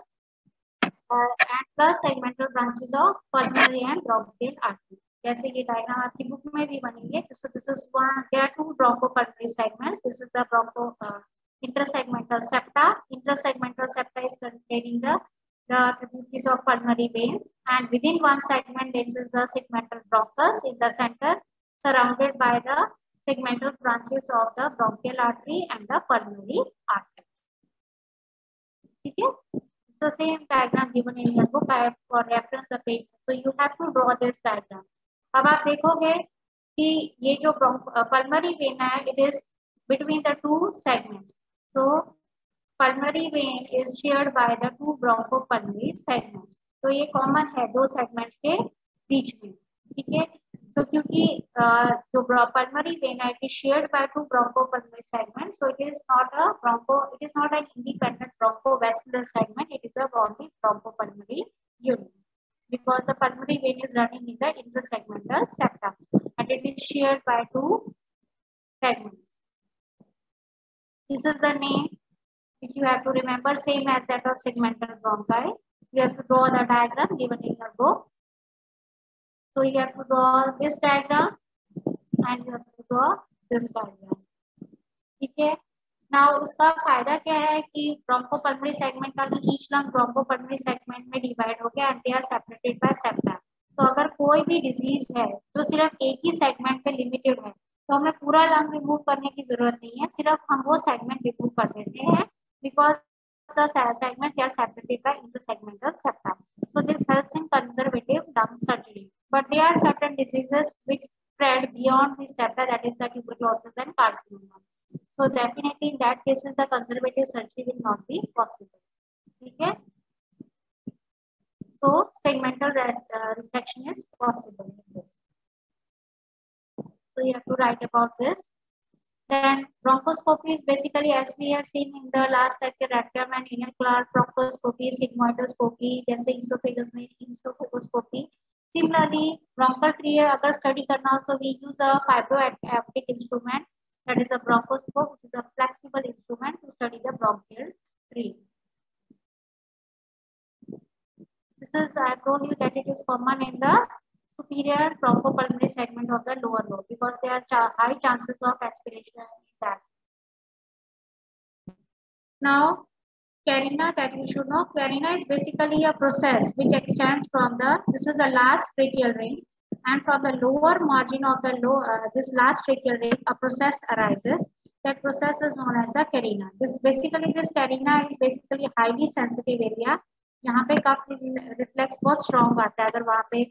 and plus segmental branches of pulmonary and bronchial artery. जैसे ये diagram आपकी book में भी बनी है. So this is one. There are two bronchopulmonary segments. This is the intersegmental septa. Intersegmental septa is containing the tributaries of pulmonary veins, and within one segment this is the segmental bronchus in the center, surrounded by the segmental branches of the bronchial artery and the pulmonary artery. ठीक है? The same diagram given in your book. I have for reference the page. So you have to draw this diagram. अब आप देखोगे कि ये जो pulmonary vein है, it is between the two segments. So pulmonary vein is shared by the two bronchopulmonary segments. तो ये common है दो segments के बीच में. ठीक है? So क्योंकि जो pulmonary vein है, it is shared by two bronchopulmonary segments. So it is not an independent bronchovascular segment. It is a bronchopulmonary unit, because the pulmonary vein is running in the intersegmental septa and it is shared by two segments. This is the name which you have to remember, same as that of segmental bronchi. You have to draw the diagram given in your book. So you have to draw this diagram and you have to draw this diagram. ठीक है? Now उसका फायदा क्या है कि bronchopulmonary segment का each lung bronchopulmonary segment में divide हो गया and they are separated by septa. तो अगर कोई भी disease है जो सिर्फ एक ही segment पे limited है, तो हमें पूरा lung remove करने की जरूरत नहीं है, सिर्फ हम वो segment remove कर देते हैं, because the segments are separated by intersegmental septa. So this helps in conservative lung surgery. But there are certain diseases which spread beyond the septa, that is the tuberculosis and carcinoma. So definitely in that cases the conservative surgery will not be possible. Okay. So segmental resection is possible in this. So you have to write about this. Then bronchoscopy is basically, as we have seen in the last lecture, rectum and inner canal bronchoscopy, sigmoidoscopy, जैसे esophagus में esophagoscopy. Similarly, bronchial tree अगर study करना हो, so we use a fibroactive instrument, that is a bronchoscope, which is a flexible instrument to study the bronchial tree. This is, I told you that it is common in the superior bronchopulmonary segment of the lower lobe, because there are high chances of aspiration in that. Now, carina, that you should know, carina is basically a process which extends from this is the last tracheal ring, and from the lower margin of the this last tracheal ring, a process arises. That process is known as the carina. This carina is basically highly sensitive area. यहाँ पे cough reflex बहुत strong आता है, अगर वहाँ पे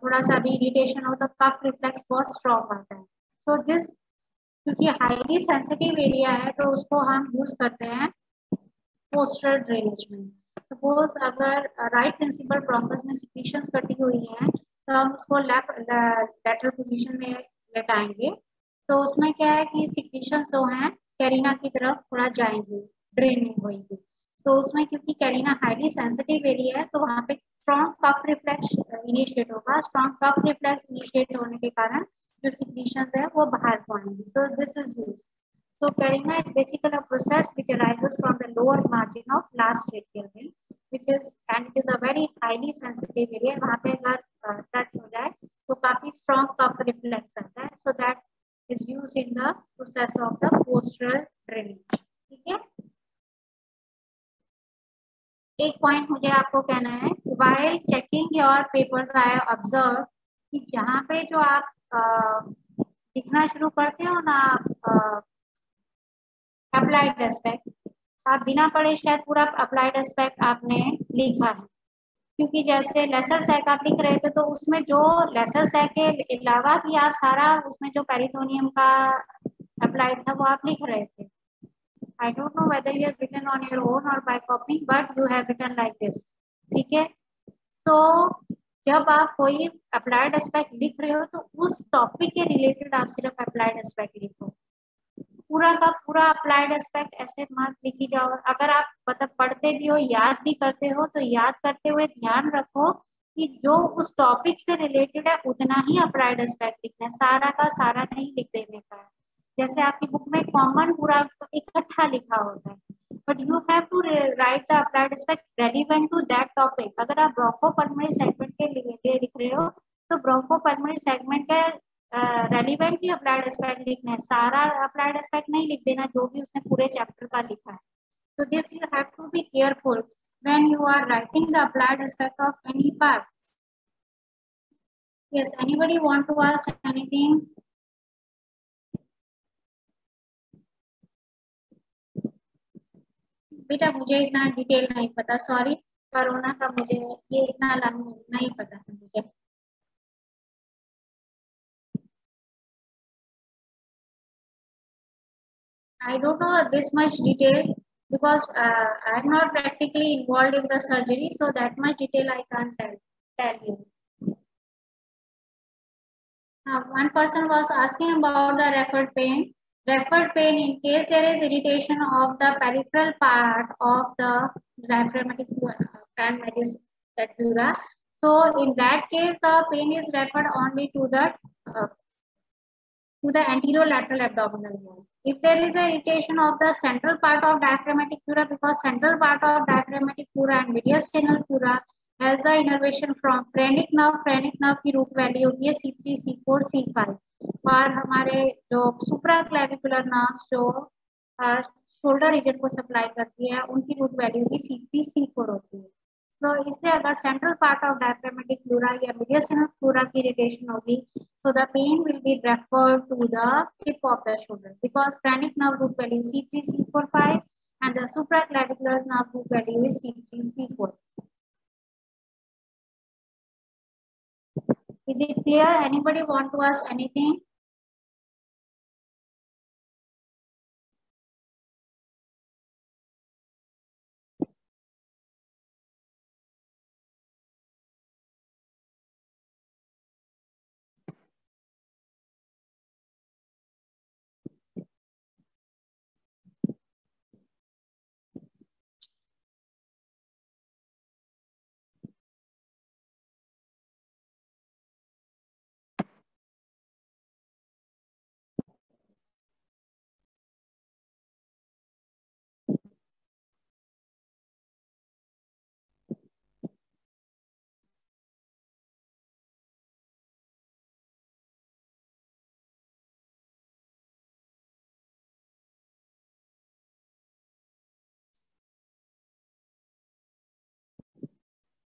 थोड़ा सा भी इरिटेशन हो तो कफ रिफ्लेक्स बहुत स्ट्रॉन्ग आता है. सो दिस क्योंकि हाईली सेंसिटिव एरिया है तो उसको हम यूज करते हैं पोस्टरल ड्रेनेज में. सपोज अगर राइट प्रिंसिपल ब्रोंकस में सिक्रीशंस कटी हुई हैं तो हम उसको लैटरल पोजीशन में लेटाएंगे, तो उसमें क्या है कि सिक्रीशंस जो हैं कैरिना की तरफ थोड़ा जाएंगे, ड्रेनिंग होगी. तो उसमें क्योंकि कैरिना हाईली सेंसिटिव एरिया है तो वहाँ पे स्ट्रॉन्ग कफ रिफ्लेक्स इनिशिएट होगा. स्ट्रॉन्ग कफ रिफ्लेक्स इनिशिएट होने के कारण जो सिक्रीशंस है वो बाहर को आएंगे. सो this is used. So carina is basically a process which arises from the lower margin of last tracheal ring, and it is a very highly sensitive area. वहाँ पे अगर touch हो जाए तो काफी strong cuff reflex आता है. So that is used in the process of the postural drainage. ठीक है. एक पॉइंट मुझे आपको कहना है, while checking your papers I have observed कि जहाँ पे जो आप लिखना शुरू करते हो ना अप्लाइड एस्पेक्ट, आप बिना पढ़े शायद पूरा अप्लाइड एस्पेक्ट आपने लिखा है, क्योंकि जैसे लेसर सैक आप लिख रहे थे तो उसमें जो लेसर सैक के अलावा भी आप सारा उसमें जो पेरिटोनियम का अप्लाइड था वो आप लिख रहे थे. I don't know whether you have written on your own or by copying, but you have written like this. ठीक है. So जब आप कोई अप्लाइड एस्पेक्ट लिख रहे हो तो उस टॉपिक के रिलेटेड आप सिर्फ अप्लाइड एस्पेक्ट लिखो, पूरा का पूरा अप्लाइड एस्पेक्ट ऐसे मत लिखी जाओ। अगर आप मतलब पढ़ते भी हो याद भी करते हो तो याद करते हुए ध्यान रखो कि जो उस टॉपिक से रिलेटेड है उतना ही अप्लाइड एस्पेक्ट लिखना है, सारा का सारा नहीं लिख देने का है। जैसे आपकी बुक में कॉमन पूरा इकट्ठा लिखा होता है, but you have to write the applied aspect relevant to that topic. अगर आप ब्रोंकोपल्मोनरी सेगमेंट के लिए लिख रहे हो तो ब्रोंकोपल्मोनरी सेगमेंट के रेलिवेंट ही अप्लाइड एस्पेक्ट लिखना है, सारा अप्लाइड एस्पेक्ट नहीं लिख देना जो भी उसने पूरे चैप्टर का लिखा है। So this you have to be careful when you are writing the applied aspect of any part. Yes, anybody want to ask anything? बेटा मुझे इतना डिटेल नहीं पता, सॉरी। कोरोना का मुझे ये इतना नहीं पता था मुझे। I don't know this much detail because I'm not practically involved in the surgery, so that much detail I can't tell you. One person was asking about the referred pain. Referred pain in case there is irritation of the peripheral part of the diaphragmatic fan medulla. So in that case, the pain is referred only uh, to the anterolateral abdominal wall. If there is a irritation of the central part of diaphragmatic pleura, because central part of diaphragmatic pleura and mediastinal pleura has the innervation from phrenic nerve की root value होती है C3, C4, C5 और हमारे जो सुप्रा clavicular nerve जो shoulder region को supply करती है उनकी रूट वैल्यू भी C3, C4 होती है। तो इसलिए अगर central part of diaphragmatic pleura या mediastinal प्लूरा की इरिटेशन होगी so the pain will be referred to the tip of the shoulder because phrenic nerve root value C3, C4, 5 and the supraclavicular nerve root value is C3, C4. Is it clear? Anybody want to ask anything?